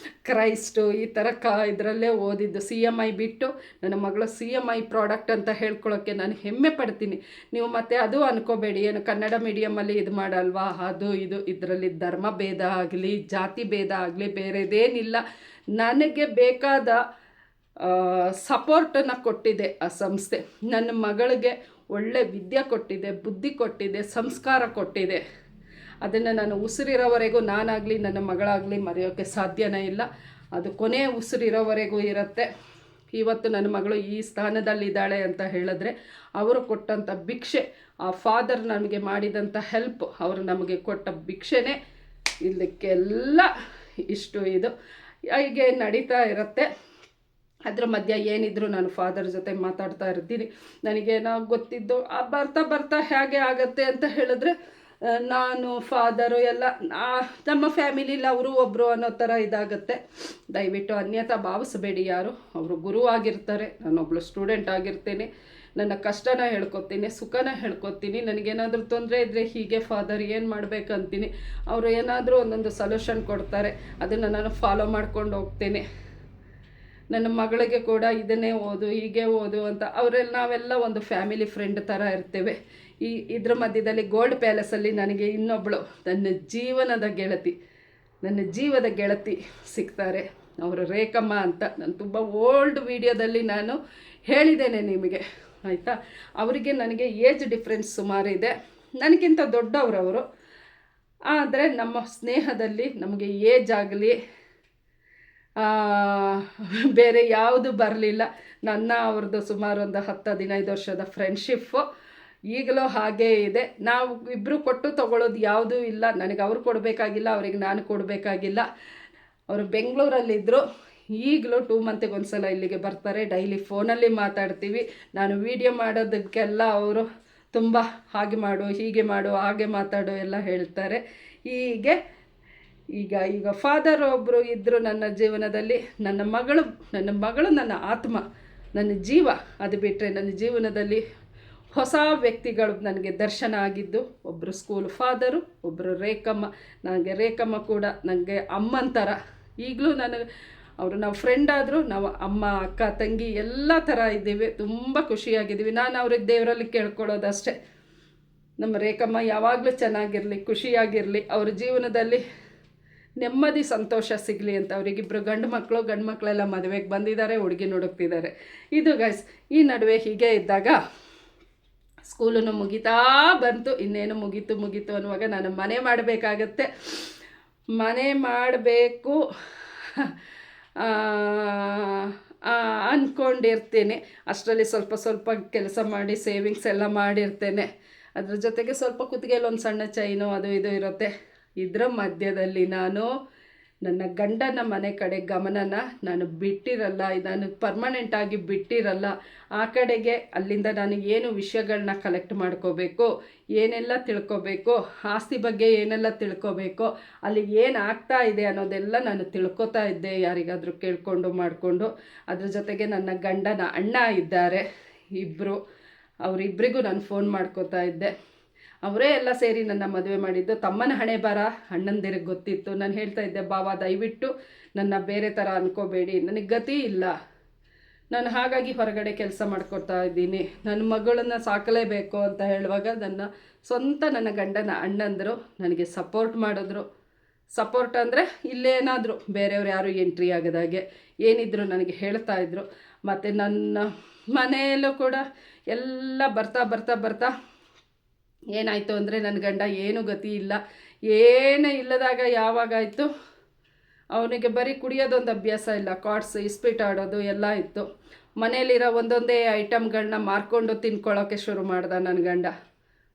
Speaker 1: ಕ್ರೈಸ್ಟು ಈ ಥರ ಇದರಲ್ಲೇ ಓದಿದ್ದು. CMI ಬಿಟ್ಟು ನನ್ನ ಮಗಳು CMI ಪ್ರಾಡಕ್ಟ್ ಅಂತ ಹೇಳ್ಕೊಳ್ಳೋಕ್ಕೆ ನಾನು ಹೆಮ್ಮೆ ಪಡ್ತೀನಿ. ನೀವು ಮತ್ತೆ ಅದು ಅನ್ಕೋಬೇಡಿ, ಏನು ಕನ್ನಡ ಮೀಡಿಯಮಲ್ಲಿ ಇದು ಮಾಡಲ್ವಾ, ಅದು ಇದು, ಇದರಲ್ಲಿ ಧರ್ಮ ಭೇದ ಆಗಲಿ ಜಾತಿ ಭೇದ ಆಗಲಿ ಬೇರೆದೇನಿಲ್ಲ. ನನಗೆ ಬೇಕಾದ ಸಪೋರ್ಟನ್ನು ಕೊಟ್ಟಿದೆ ಆ ಸಂಸ್ಥೆ. ನನ್ನ ಮಗಳಿಗೆ ಒಳ್ಳೆ ವಿದ್ಯೆ ಕೊಟ್ಟಿದೆ, ಬುದ್ಧಿ ಕೊಟ್ಟಿದೆ, ಸಂಸ್ಕಾರ ಕೊಟ್ಟಿದೆ. ಅದನ್ನು ನಾನು ಉಸಿರಿರೋವರೆಗೂ ನಾನಾಗಲಿ ನನ್ನ ಮಗಳಾಗಲಿ ಮರೆಯೋಕ್ಕೆ ಸಾಧ್ಯನೇ ಇಲ್ಲ. ಅದು ಕೊನೆ ಉಸಿರಿರೋವರೆಗೂ ಇರುತ್ತೆ. ಇವತ್ತು ನನ್ನ ಮಗಳು ಈ ಸ್ಥಾನದಲ್ಲಿದ್ದಾಳೆ ಅಂತ ಹೇಳಿದ್ರೆ ಅವರು ಕೊಟ್ಟಂಥ ಭಿಕ್ಷೆ, ಆ ಫಾದರ್ ನಮಗೆ ಮಾಡಿದಂಥ ಹೆಲ್ಪ್, ಅವರು ನಮಗೆ ಕೊಟ್ಟ ಭಿಕ್ಷೆನೇ. ಇದಕ್ಕೆಲ್ಲ ಇಷ್ಟು ಇದು ಹೀಗೆ ನಡೀತಾ ಇರುತ್ತೆ. ಅದ್ರ ಮಧ್ಯೆ ಏನಿದ್ರು ನಾನು ಫಾದರ್ ಜೊತೆ ಮಾತಾಡ್ತಾ ಇರ್ತೀನಿ. ನನಗೇನೋ ಗೊತ್ತಿದ್ದು ಬರ್ತಾ ಬರ್ತಾ ಹೇಗೆ ಆಗುತ್ತೆ ಅಂತ ಹೇಳಿದ್ರೆ, ನಾನು ಫಾದರು ಎಲ್ಲ ನಮ್ಮ ಫ್ಯಾಮಿಲಿಲಿ ಅವರು ಒಬ್ಬರು ಅನ್ನೋ ಥರ ಇದಾಗುತ್ತೆ. ದಯವಿಟ್ಟು ಅನ್ಯತಾ ಭಾವಿಸಬೇಡಿ ಯಾರು. ಅವರು ಗುರು ಆಗಿರ್ತಾರೆ, ನಾನೊಬ್ಳು ಸ್ಟೂಡೆಂಟ್ ಆಗಿರ್ತೀನಿ. ನನ್ನ ಕಷ್ಟನ ಹೇಳ್ಕೊತೀನಿ, ಸುಖನ ಹೇಳ್ಕೊತೀನಿ. ನನಗೇನಾದರೂ ತೊಂದರೆ ಇದ್ದರೆ ಹೀಗೆ ಫಾದರ್ ಏನು ಮಾಡಬೇಕಂತೀನಿ, ಅವರು ಏನಾದರೂ ಒಂದೊಂದು ಸೊಲ್ಯೂಷನ್ ಕೊಡ್ತಾರೆ, ಅದನ್ನು ನಾನು ಫಾಲೋ ಮಾಡ್ಕೊಂಡು ಹೋಗ್ತೀನಿ. ನನ್ನ ಮಗಳಿಗೆ ಕೂಡ ಇದನ್ನೇ ಓದು, ಹೀಗೆ ಓದು ಅಂತ ನಾವೆಲ್ಲ ಒಂದು ಫ್ಯಾಮಿಲಿ ಫ್ರೆಂಡ್ ಥರ ಇರ್ತೇವೆ. ಇದ್ರ ಮಧ್ಯದಲ್ಲಿ ಗೋಲ್ಡ್ ಪ್ಯಾಲೇಸಲ್ಲಿ ನನಗೆ ಇನ್ನೊಬ್ಬಳು ನನ್ನ ಜೀವದ ಗೆಳತಿ ಸಿಗ್ತಾರೆ. ಅವರು ರೇಖಮ್ಮ ಅಂತ. ನಾನು ತುಂಬ ಓಲ್ಡ್ ವಿಡಿಯೋದಲ್ಲಿ ನಾನು ಹೇಳಿದ್ದೇನೆ ನಿಮಗೆ, ಆಯಿತಾ. ಅವರಿಗೆ ನನಗೆ ಏಜ್ ಡಿಫ್ರೆನ್ಸ್ ಸುಮಾರಿದೆ, ನನಗಿಂತ ದೊಡ್ಡವರು. ಆದರೆ ನಮ್ಮ ಸ್ನೇಹದಲ್ಲಿ ನಮಗೆ ಏಜ್ ಆಗಲಿ ಬೇರೆ ಯಾವುದು ಬರಲಿಲ್ಲ. ನನ್ನ ಅವ್ರದ್ದು ಸುಮಾರು ಒಂದು 10-15 ವರ್ಷದ ಫ್ರೆಂಡ್ಶಿಪ್ಪು ಈಗಲೂ ಹಾಗೇ ಇದೆ. ನಾವು ಇಬ್ಬರು ಕೊಟ್ಟು ತಗೊಳ್ಳೋದು ಯಾವುದೂ ಇಲ್ಲ. ನನಗೆ ಅವ್ರು ಕೊಡಬೇಕಾಗಿಲ್ಲ, ಅವ್ರಿಗೆ ನಾನು ಕೊಡಬೇಕಾಗಿಲ್ಲ. ಅವರು ಬೆಂಗಳೂರಲ್ಲಿದ್ದರು, ಈಗಲೂ 2 ಮಂತಿಗೆ ಸಲ ಇಲ್ಲಿಗೆ ಬರ್ತಾರೆ. ಡೈಲಿ ಫೋನಲ್ಲಿ ಮಾತಾಡ್ತೀವಿ. ನಾನು ವಿಡಿಯೋ ಮಾಡೋದಕ್ಕೆಲ್ಲ ಅವರು ತುಂಬ ಹಾಗೆ ಮಾಡು, ಹೀಗೆ ಮಾಡು, ಹಾಗೆ ಮಾತಾಡು ಎಲ್ಲ ಹೇಳ್ತಾರೆ. ಈಗ ಫಾದರ್ ಒಬ್ಬರು ಇದ್ದರು ನನ್ನ ಜೀವನದಲ್ಲಿ. ನನ್ನ ಮಗಳು ನನ್ನ ಆತ್ಮ, ನನ್ನ ಜೀವ. ಅದು ಬಿಟ್ಟರೆ ನನ್ನ ಜೀವನದಲ್ಲಿ ಹೊಸ ವ್ಯಕ್ತಿಗಳು ನನಗೆ ದರ್ಶನ ಆಗಿದ್ದು, ಒಬ್ಬರು ಸ್ಕೂಲ್ ಫಾದರು, ಒಬ್ಬರು ರೇಖಮ್ಮ. ನನಗೆ ರೇಖಮ್ಮ ಕೂಡ ನನಗೆ ಅಮ್ಮನ ಥರ. ಈಗಲೂ ನಾವು ಫ್ರೆಂಡ್ ಆದರೂ ನಾವು ಅಮ್ಮ, ಅಕ್ಕ, ತಂಗಿ ಎಲ್ಲ ಥರ ಇದ್ದೀವಿ. ತುಂಬ ಖುಷಿಯಾಗಿದ್ದೀವಿ. ನಾನು ಅವ್ರಿಗೆ ದೇವರಲ್ಲಿ ಕೇಳ್ಕೊಳ್ಳೋದಷ್ಟೇ, ನಮ್ಮ ರೇಖಮ್ಮ ಯಾವಾಗಲೂ ಚೆನ್ನಾಗಿರಲಿ, ಖುಷಿಯಾಗಿರಲಿ, ಅವ್ರ ಜೀವನದಲ್ಲಿ ನೆಮ್ಮದಿ ಸಂತೋಷ ಸಿಗಲಿ ಅಂತ. ಅವರಿಗಿಬ್ಬರು ಗಂಡು ಮಕ್ಕಳೆಲ್ಲ ಮದುವೆಗೆ ಬಂದಿದ್ದಾರೆ, ಹುಡುಗಿ ಹುಡುಕ್ತಿದ್ದಾರೆ. ಇದು ಗೈಸ್, ಈ ನಡುವೆ ಹೀಗೆ ಇದ್ದಾಗ ಸ್ಕೂಲನ್ನು ಮುಗಿತಾ ಬಂತು. ಇನ್ನೇನು ಮುಗೀತು ಅನ್ನುವಾಗ ನಾನು ಮನೆ ಮಾಡಬೇಕಾಗತ್ತೆ. ಮನೆ ಮಾಡಬೇಕು ಅಂದ್ಕೊಂಡಿರ್ತೇನೆ. ಅಷ್ಟರಲ್ಲಿ ಸ್ವಲ್ಪ ಕೆಲಸ ಮಾಡಿ ಸೇವಿಂಗ್ಸ್ ಎಲ್ಲ ಮಾಡಿರ್ತೇನೆ. ಅದ್ರ ಜೊತೆಗೆ ಸ್ವಲ್ಪ ಕುತ್ತಿಗೆಯಲ್ಲಿ ಒಂದು ಸಣ್ಣ ಚೈನು ಅದು ಇದು ಇರುತ್ತೆ. ಇದರ ಮಧ್ಯದಲ್ಲಿ ನಾನು ನನ್ನ ಗಂಡನ ಮನೆ ಕಡೆ ಗಮನನ ನಾನು ಬಿಟ್ಟಿರಲ್ಲ, ನಾನು ಪರ್ಮನೆಂಟಾಗಿ ಬಿಟ್ಟಿರಲ್ಲ. ಆ ಕಡೆಗೆ ಅಲ್ಲಿಂದ ನಾನು ಏನು ವಿಷಯಗಳನ್ನ ಕಲೆಕ್ಟ್ ಮಾಡ್ಕೋಬೇಕು, ಏನೆಲ್ಲ ತಿಳ್ಕೊಬೇಕು, ಆಸ್ತಿ ಬಗ್ಗೆ ಏನೆಲ್ಲ ತಿಳ್ಕೊಬೇಕು, ಅಲ್ಲಿ ಏನು ಆಗ್ತಾ ಇದೆ ಅನ್ನೋದೆಲ್ಲ ನಾನು ತಿಳ್ಕೊತಾ ಇದ್ದೆ, ಯಾರಿಗಾದರೂ ಕೇಳಿಕೊಂಡು ಮಾಡಿಕೊಂಡು. ಅದ್ರ ಜೊತೆಗೆ ನನ್ನ ಗಂಡನ ಅಣ್ಣ ಇದ್ದಾರೆ ಇಬ್ಬರು, ಅವರಿಬ್ಬರಿಗೂ ನಾನು ಫೋನ್ ಮಾಡ್ಕೋತಾ ಇದ್ದೆ. ಅವರೇ ಎಲ್ಲ ಸೇರಿ ನನ್ನ ಮದುವೆ ಮಾಡಿದ್ದು. ತಮ್ಮನ ಹಣೆ ಬರ ಅಣ್ಣಂದಿರಿಗೆ ಗೊತ್ತಿತ್ತು. ನಾನು ಹೇಳ್ತಾ ಇದ್ದೆ, ಬಾವ ದಯವಿಟ್ಟು ನನ್ನ ಬೇರೆ ಥರ ಅನ್ಕೋಬೇಡಿ, ನನಗೆ ಗತಿ ಇಲ್ಲ, ನಾನು ಹಾಗಾಗಿ ಹೊರಗಡೆ ಕೆಲಸ ಮಾಡ್ಕೊತಾ ಇದ್ದೀನಿ. ನನ್ನ ಮಗಳನ್ನ ಸಾಕಲೇಬೇಕು ಅಂತ ಹೇಳುವಾಗ ನನ್ನ ಗಂಡನ ಅಣ್ಣಂದರು ನನಗೆ ಸಪೋರ್ಟ್ ಮಾಡಿದ್ರು. ಸಪೋರ್ಟ್ ಅಂದರೆ ಇಲ್ಲೇನಾದರೂ ಬೇರೆಯವ್ರು ಯಾರು ಎಂಟ್ರಿ ಆಗದಾಗೆ ಏನಿದ್ರು ನನಗೆ ಹೇಳ್ತಾಯಿದ್ರು. ಮತ್ತು ನನ್ನ ಮನೆಯಲ್ಲೂ ಕೂಡ ಎಲ್ಲ ಬರ್ತಾ ಬರ್ತಾ ಬರ್ತಾ ಏನಾಯಿತು ಅಂದರೆ ನನ್ನ ಗಂಡ ಏನೂ ಗತಿ ಇಲ್ಲ, ಏನೂ ಇಲ್ಲದಾಗ ಯಾವಾಗಾಯಿತು ಅವನಿಗೆ ಬರೀ ಕುಡಿಯೋದೊಂದು ಅಭ್ಯಾಸ ಇಲ್ಲ, ಕಾರ್ಡ್ಸ್ ಇಸ್ಪೀಟ್ ಆಡೋದು ಎಲ್ಲ ಇತ್ತು. ಮನೇಲಿರೋ ಒಂದೊಂದೇ ಐಟಮ್ಗಳನ್ನ ಮಾರ್ಕೊಂಡು ತಿನ್ಕೊಳ್ಳೋಕ್ಕೆ ಶುರು ಮಾಡ್ದೆ ನನ್ನ ಗಂಡ.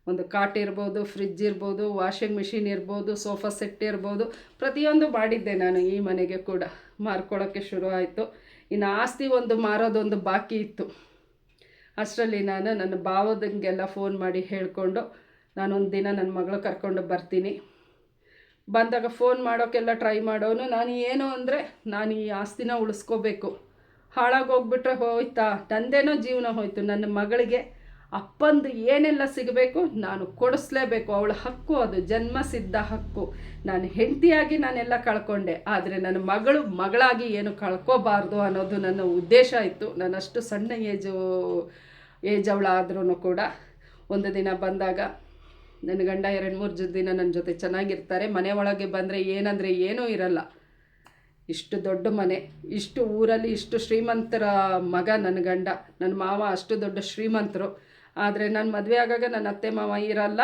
Speaker 1: ಒಂದು ಕಾಟ್ ಇರ್ಬೋದು, ಫ್ರಿಜ್ ಇರ್ಬೋದು, ವಾಷಿಂಗ್ ಮಿಷಿನ್ ಇರ್ಬೋದು, ಸೋಫಾ ಸೆಟ್ ಇರ್ಬೋದು, ಪ್ರತಿಯೊಂದು ಮಾಡಿದ್ದೆ ನಾನು ಈ ಮನೆಗೆ ಕೂಡ. ಮಾರ್ಕೊಳ್ಳೋಕ್ಕೆ ಶುರು ಆಯಿತು. ಇನ್ನು ಆಸ್ತಿ ಒಂದು ಮಾರೋದೊಂದು ಬಾಕಿ ಇತ್ತು. ಅಷ್ಟರಲ್ಲಿ ನಾನು ನನ್ನ ಭಾವದಂಗೆಲ್ಲ ಫೋನ್ ಮಾಡಿ ಹೇಳಿಕೊಂಡು ನಾನೊಂದು ದಿನ ನನ್ನ ಮಗಳು ಕರ್ಕೊಂಡು ಬರ್ತೀನಿ. ಬಂದಾಗ ಫೋನ್ ಮಾಡೋಕ್ಕೆಲ್ಲ ಟ್ರೈ ಮಾಡೋನು. ನಾನು ಏನು ಅಂದರೆ ನಾನು ಈ ಆಸ್ತಿನ ಉಳಿಸ್ಕೋಬೇಕು, ಹಾಳಾಗೋಗ್ಬಿಟ್ರೆ ಹೋಯ್ತಾ, ನಂದೇನೋ ಜೀವನ ಹೋಯ್ತು. ನನ್ನ ಮಗಳಿಗೆ ಅಪ್ಪಂದು ಏನೆಲ್ಲ ಸಿಗಬೇಕು ನಾನು ಕೊಡಿಸ್ಲೇಬೇಕು, ಅವಳ ಹಕ್ಕು ಅದು, ಜನ್ಮಸಿದ್ಧ ಹಕ್ಕು. ನಾನು ಹೆಂಡತಿಯಾಗಿ ನಾನೆಲ್ಲ ಕಳ್ಕೊಂಡೆ, ಆದರೆ ನನ್ನ ಮಗಳಾಗಿ ಏನು ಕಳ್ಕೋಬಾರ್ದು ಅನ್ನೋದು ನನ್ನ ಉದ್ದೇಶ ಇತ್ತು. ನಾನಷ್ಟು ಸಣ್ಣ ಏಜ್ ಅವಳಾದ್ರೂ ಕೂಡ ಒಂದು ದಿನ ಬಂದಾಗ ನನ್ನ ಗಂಡ 2-3 ದಿನ ನನ್ನ ಜೊತೆ ಚೆನ್ನಾಗಿರ್ತಾರೆ. ಮನೆ ಒಳಗೆ ಬಂದರೆ ಏನಂದರೆ ಏನೂ ಇರಲ್ಲ. ಇಷ್ಟು ದೊಡ್ಡ ಮನೆ, ಇಷ್ಟು ಊರಲ್ಲಿ ಇಷ್ಟು ಶ್ರೀಮಂತರ ಮಗ ನನ್ನ ಗಂಡ. ನನ್ನ ಮಾವ ಅಷ್ಟು ದೊಡ್ಡ ಶ್ರೀಮಂತರು. ಆದರೆ ನಾನು ಮದುವೆ ಆಗಾಗ ನನ್ನ ಅತ್ತೆ ಮಾವ ಇರಲ್ಲ.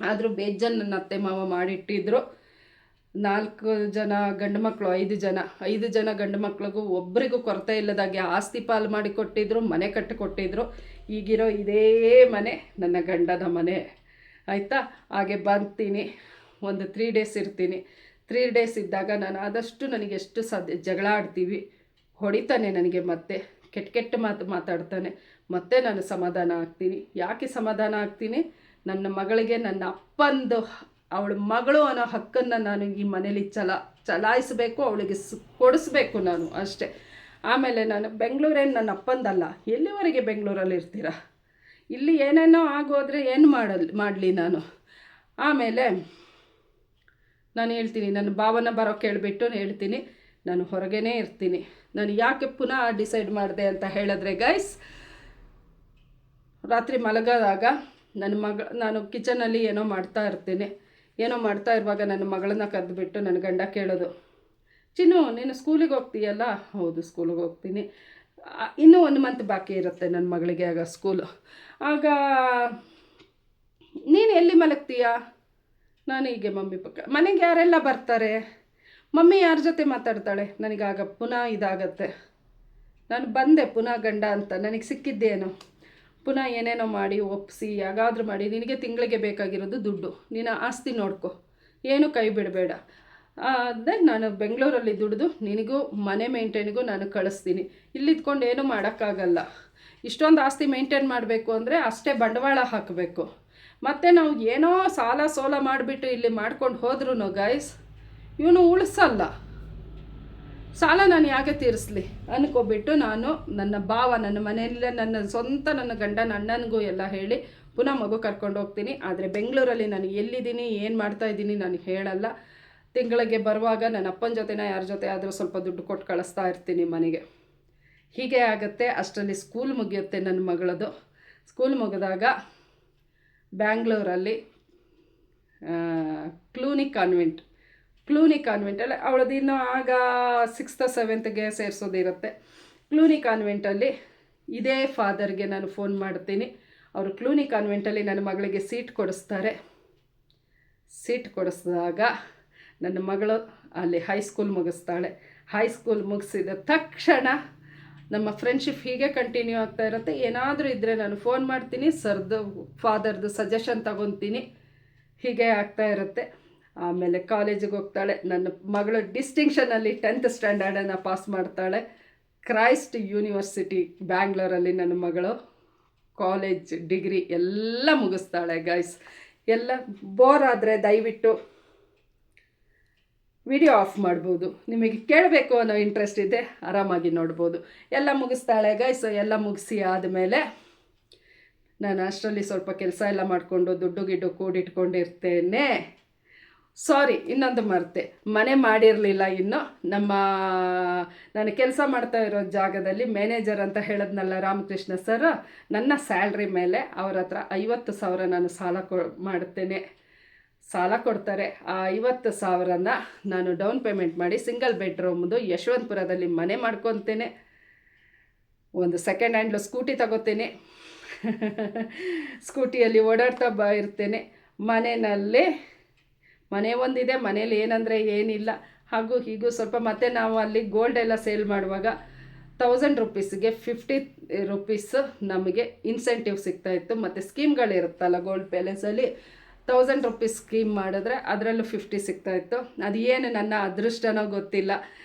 Speaker 1: ಆದರೂ ಬೇಜನ್ ನನ್ನ ಅತ್ತೆ ಮಾವ ಮಾಡಿಟ್ಟಿದ್ರು. 4 ಜನ ಗಂಡು ಮಕ್ಕಳು, 5 ಜನ ಗಂಡು ಮಕ್ಳಿಗೂ ಒಬ್ಬರಿಗೂ ಕೊರತೆ ಇಲ್ಲದಾಗೆ ಆಸ್ತಿ ಪಾಲು ಮಾಡಿ ಕೊಟ್ಟಿದ್ರು, ಮನೆ ಕಟ್ಟಿಕೊಟ್ಟಿದ್ರು. ಈಗಿರೋ ಇದೇ ಮನೆ ನನ್ನ ಗಂಡನ ಮನೆ, ಆಯಿತಾ. ಹಾಗೆ ಬರ್ತೀನಿ, ಒಂದು 3 ಡೇಸ್ ಇರ್ತೀನಿ. 3 ಡೇಸ್ ಇದ್ದಾಗ ನಾನು ಆದಷ್ಟು ನನಗೆ ಎಷ್ಟು ಸಾಧ್ಯ ಜಗಳ ಆಡ್ತೀವಿ, ಹೊಡಿತಾನೆ ನನಗೆ, ಮತ್ತೆ ಕೆಟ್ಟ ಮಾತು ಮಾತಾಡ್ತಾನೆ. ಮತ್ತೆ ನಾನು ಸಮಾಧಾನ ಆಗ್ತೀನಿ. ಯಾಕೆ ಸಮಾಧಾನ ಆಗ್ತೀನಿ? ನನ್ನ ಮಗಳಿಗೆ ನನ್ನ ಅಪ್ಪಂದು, ಅವಳ ಮಗಳು ಅನ್ನೋ ಹಕ್ಕನ್ನು ನಾನು ಈ ಮನೇಲಿ ಚಲಾಯಿಸಬೇಕು, ಅವಳಿಗೆ ಕೊಡಿಸ್ಬೇಕು ನಾನು, ಅಷ್ಟೇ. ಆಮೇಲೆ ನಾನು ಬೆಂಗಳೂರೇನು ನನ್ನ ಅಪ್ಪಂದಲ್ಲ. ಎಲ್ಲಿವರೆಗೆ ಬೆಂಗಳೂರಲ್ಲಿ ಇರ್ತೀರಾ? ಇಲ್ಲಿ ಏನೇನೋ ಆಗೋದ್ರೆ ಏನು ಮಾಡಲಿ ನಾನು. ಆಮೇಲೆ ನಾನು ಹೇಳ್ತೀನಿ, ನನ್ನ ಭಾವನ ಬರೋಕ್ಕೆ ಹೇಳ್ಬಿಟ್ಟು ಹೇಳ್ತೀನಿ, ನಾನು ಹೊರಗೇ ಇರ್ತೀನಿ. ನಾನು ಯಾಕೆ ಪುನಃ ಡಿಸೈಡ್ ಮಾಡಿದೆ ಅಂತ ಹೇಳಿದ್ರೆ ಗೈಸ್, ರಾತ್ರಿ ಮಲಗೋದಾಗ ನಾನು ಕಿಚನಲ್ಲಿ ಏನೋ ಮಾಡ್ತಾ ಇರುವಾಗ ನನ್ನ ಮಗಳನ್ನ ಕರೆದುಬಿಟ್ಟು ನನ್ನ ಗಂಡ ಕೇಳೋದು, ಚಿನ್ನು ನೀನು ಸ್ಕೂಲಿಗೆ ಹೋಗ್ತೀಯಲ್ಲ? ಹೌದು, ಸ್ಕೂಲಿಗೆ ಹೋಗ್ತೀನಿ. ಇನ್ನೂ 1 ಮಂತ್ ಬಾಕಿ ಇರುತ್ತೆ ನನ್ನ ಮಗಳಿಗೆ ಆಗ ಸ್ಕೂಲು. ಆಗ ನೀನು ಎಲ್ಲಿ ಮಲಗ್ತೀಯಾ? ನಾನು ಹೀಗೆ ಮಮ್ಮಿ ಪಕ್ಕ. ಮನೆಗೆ ಯಾರೆಲ್ಲ ಬರ್ತಾರೆ? ಮಮ್ಮಿ ಯಾರ ಜೊತೆ ಮಾತಾಡ್ತಾಳೆ? ನನಗಾಗ ಪುನಃ ಇದಾಗತ್ತೆ. ನಾನು ಬಂದೆ ಪುನಃ ಗಂಡ ಅಂತ ನನಗೆ ಸಿಕ್ಕಿದ್ದೇನು, ಪುನಃ ಏನೇನೋ ಮಾಡಿ ಒಪ್ಪಿಸಿ ಯಾಗಾದರೂ ಮಾಡಿ, ನಿನಗೆ ತಿಂಗಳಿಗೆ ಬೇಕಾಗಿರೋದು ದುಡ್ಡು, ನೀನು ಆಸ್ತಿ ನೋಡ್ಕೊ, ಏನು ಕೈ ಬಿಡಬೇಡ. ಅದೇ ನಾನು ಬೆಂಗಳೂರಲ್ಲಿ ದುಡಿದು ನಿನಗೂ ಮನೆ ಮೇಂಟೈನಿಗೂ ನಾನು ಕಳಿಸ್ತೀನಿ. ಇಲ್ಲಿದ್ಕೊಂಡು ಏನೂ ಮಾಡೋಕ್ಕಾಗಲ್ಲ. ಇಷ್ಟೊಂದು ಆಸ್ತಿ ಮೇಂಟೈನ್ ಮಾಡಬೇಕು ಅಂದರೆ ಅಷ್ಟೇ ಬಂಡವಾಳ ಹಾಕಬೇಕು. ಮತ್ತು ನಾವು ಏನೋ ಸಾಲ ಸೋಲ ಮಾಡಿಬಿಟ್ಟು ಇಲ್ಲಿ ಮಾಡ್ಕೊಂಡು ಹೋದ್ರೂ ಗೈಸ್, ಇವನು ಉಳಿಸಲ್ಲ. ಸಾಲ ನಾನು ಯಾಕೆ ತೀರಿಸ್ಲಿ ಅನ್ಕೊಬಿಟ್ಟು ನಾನು ನನ್ನ ಭಾವ, ನನ್ನ ಮನೆಯಲ್ಲೇ ನನ್ನ ಗಂಡನ ಅಣ್ಣನಿಗೂ ಎಲ್ಲ ಹೇಳಿ ಪುನಃ ಮಗು ಕರ್ಕೊಂಡು ಹೋಗ್ತೀನಿ. ಆದರೆ ಬೆಂಗಳೂರಲ್ಲಿ ನಾನು ಎಲ್ಲಿದ್ದೀನಿ, ಏನು ಮಾಡ್ತಾಯಿದ್ದೀನಿ ನಾನು ಹೇಳಲ್ಲ. ತಿಂಗಳಿಗೆ ಬರುವಾಗ ನನ್ನ ಅಪ್ಪನ ಜೊತೆನ ಯಾರ ಜೊತೆ ಆದರೂ ಸ್ವಲ್ಪ ದುಡ್ಡು ಕೊಟ್ಟು ಕಳಿಸ್ತಾ ಇರ್ತೀನಿ ಮನೆಗೆ. ಹೀಗೆ ಆಗುತ್ತೆ. ಅಷ್ಟರಲ್ಲಿ ಸ್ಕೂಲ್ ಮುಗಿಯುತ್ತೆ ನನ್ನ ಮಗಳದು. ಸ್ಕೂಲ್ ಮುಗಿದಾಗ ಬ್ಯಾಂಗ್ಳೂರಲ್ಲಿ ಕ್ಲೂನಿ ಕಾನ್ವೆಂಟಲ್ಲಿ ಅವಳದ್ದು ಇನ್ನೂ ಆಗ 6th 7th ಸೇರಿಸೋದಿರುತ್ತೆ. ಕ್ಲೂನಿ ಕಾನ್ವೆಂಟಲ್ಲಿ ಇದೇ ಫಾದರ್ಗೆ ನಾನು ಫೋನ್ ಮಾಡ್ತೀನಿ. ಅವರು ಕ್ಲೂನಿ ಕಾನ್ವೆಂಟಲ್ಲಿ ನನ್ನ ಮಗಳಿಗೆ ಸೀಟ್ ಕೊಡಿಸ್ತಾರೆ. ಸೀಟ್ ಕೊಡಿಸಿದಾಗ ನನ್ನ ಮಗಳು ಅಲ್ಲಿ ಹೈಸ್ಕೂಲ್ ಮುಗಿಸ್ತಾಳೆ. ಹೈಸ್ಕೂಲ್ ಮುಗಿಸಿದ ತಕ್ಷಣ ನಮ್ಮ ಫ್ರೆಂಡ್ಶಿಪ್ ಹೀಗೆ ಕಂಟಿನ್ಯೂ ಆಗ್ತಾ ಇರುತ್ತೆ. ಏನಾದರೂ ಇದ್ದರೆ ನಾನು ಫೋನ್ ಮಾಡ್ತೀನಿ, ಫಾದರ್ದು ಸಜೆಷನ್ ತಗೊತೀನಿ, ಹೀಗೆ ಆಗ್ತಾ ಇರುತ್ತೆ. ಆಮೇಲೆ ಕಾಲೇಜಿಗೆ ಹೋಗ್ತಾಳೆ. ನನ್ನ ಮಗಳು ಡಿಸ್ಟಿಂಕ್ಷನಲ್ಲಿ 10th ಸ್ಟ್ಯಾಂಡರ್ಡನ್ನು ಪಾಸ್ ಮಾಡ್ತಾಳೆ. ಕ್ರೈಸ್ಟ್ ಯೂನಿವರ್ಸಿಟಿ ಬ್ಯಾಂಗ್ಳೂರಲ್ಲಿ ನನ್ನ ಮಗಳು ಕಾಲೇಜ್ ಡಿಗ್ರಿ ಎಲ್ಲ ಮುಗಿಸ್ತಾಳೆ ಗೈಸ್. ಎಲ್ಲ ಬೋರ್ ಆದರೆ ದಯವಿಟ್ಟು ವಿಡಿಯೋ ಆಫ್ ಮಾಡ್ಬೋದು. ನಿಮಗೆ ಕೇಳಬೇಕು ಅನ್ನೋ ಇಂಟ್ರೆಸ್ಟ್ ಇದೆ, ಆರಾಮಾಗಿ ನೋಡ್ಬೋದು. ಎಲ್ಲ ಮುಗಿಸ್ತಾಳೆ ಗೈಸ್. ಎಲ್ಲ ಮುಗಿಸಿ ಆದಮೇಲೆ ನಾನು ಅಷ್ಟರಲ್ಲಿ ಸ್ವಲ್ಪ ಕೆಲಸ ಎಲ್ಲ ಮಾಡಿಕೊಂಡು ದುಡ್ಡು ಗಿಡ್ಡು ಕೂಡಿಟ್ಕೊಂಡಿರ್ತೇನೆ. ಸಾರಿ, ಇನ್ನೊಂದು ಮರೆತೆ, ಮನೆ ಮಾಡಿರಲಿಲ್ಲ ಇನ್ನು. ನಾನು ಕೆಲಸ ಮಾಡ್ತಾ ಇರೋ ಜಾಗದಲ್ಲಿ ಮ್ಯಾನೇಜರ್ ಅಂತ ಹೇಳಿದ್ನಲ್ಲ ರಾಮಕೃಷ್ಣ ಸರ್, ನನ್ನ ಸ್ಯಾಲ್ರಿ ಮೇಲೆ ಅವ್ರ ಹತ್ರ 50,000 ನಾನು ಮಾಡುತ್ತೇನೆ, ಸಾಲ ಕೊಡ್ತಾರೆ. ಆ 50,000ನ ನಾನು ಡೌನ್ ಪೇಮೆಂಟ್ ಮಾಡಿ ಸಿಂಗಲ್ ಬೆಡ್ರೂಮ್ದು ಯಶವಂತಪುರದಲ್ಲಿ ಮನೆ ಮಾಡ್ಕೊತೇನೆ. ಒಂದು ಸೆಕೆಂಡ್ ಹ್ಯಾಂಡ್ಲು ಸ್ಕೂಟಿ ತಗೋತೇನೆ. ಸ್ಕೂಟಿಯಲ್ಲಿ ಓಡಾಡ್ತಾ ಇರ್ತೇನೆ. ಮನೆ ಒಂದಿದೆ, ಮನೇಲಿ ಏನಂದರೆ ಏನಿಲ್ಲ. ಹಾಗೂ ಹೀಗೂ ಸ್ವಲ್ಪ ಮತ್ತೆ ನಾವು ಅಲ್ಲಿ ಗೋಲ್ಡ್ ಎಲ್ಲ ಸೇಲ್ ಮಾಡುವಾಗ 1000 ರೂಪೀಸ್ಗೆ 50 ರೂಪೀಸ್ ನಮಗೆ ಇನ್ಸೆಂಟಿವ್ ಸಿಗ್ತಾಯಿತ್ತು. ಮತ್ತು ಸ್ಕೀಮ್ಗಳಿರುತ್ತಲ್ಲ ಗೋಲ್ಡ್ ಪ್ಯಾಲೇಸಲ್ಲಿ, 1000 ರೂಪೀಸ್ ಸ್ಕೀಮ್ ಮಾಡಿದ್ರೆ ಅದರಲ್ಲೂ 50 ಸಿಗ್ತಾಯಿತ್ತು. ಅದು ಏನು ನನ್ನ ಅದೃಷ್ಟನೋ ಗೊತ್ತಿಲ್ಲ.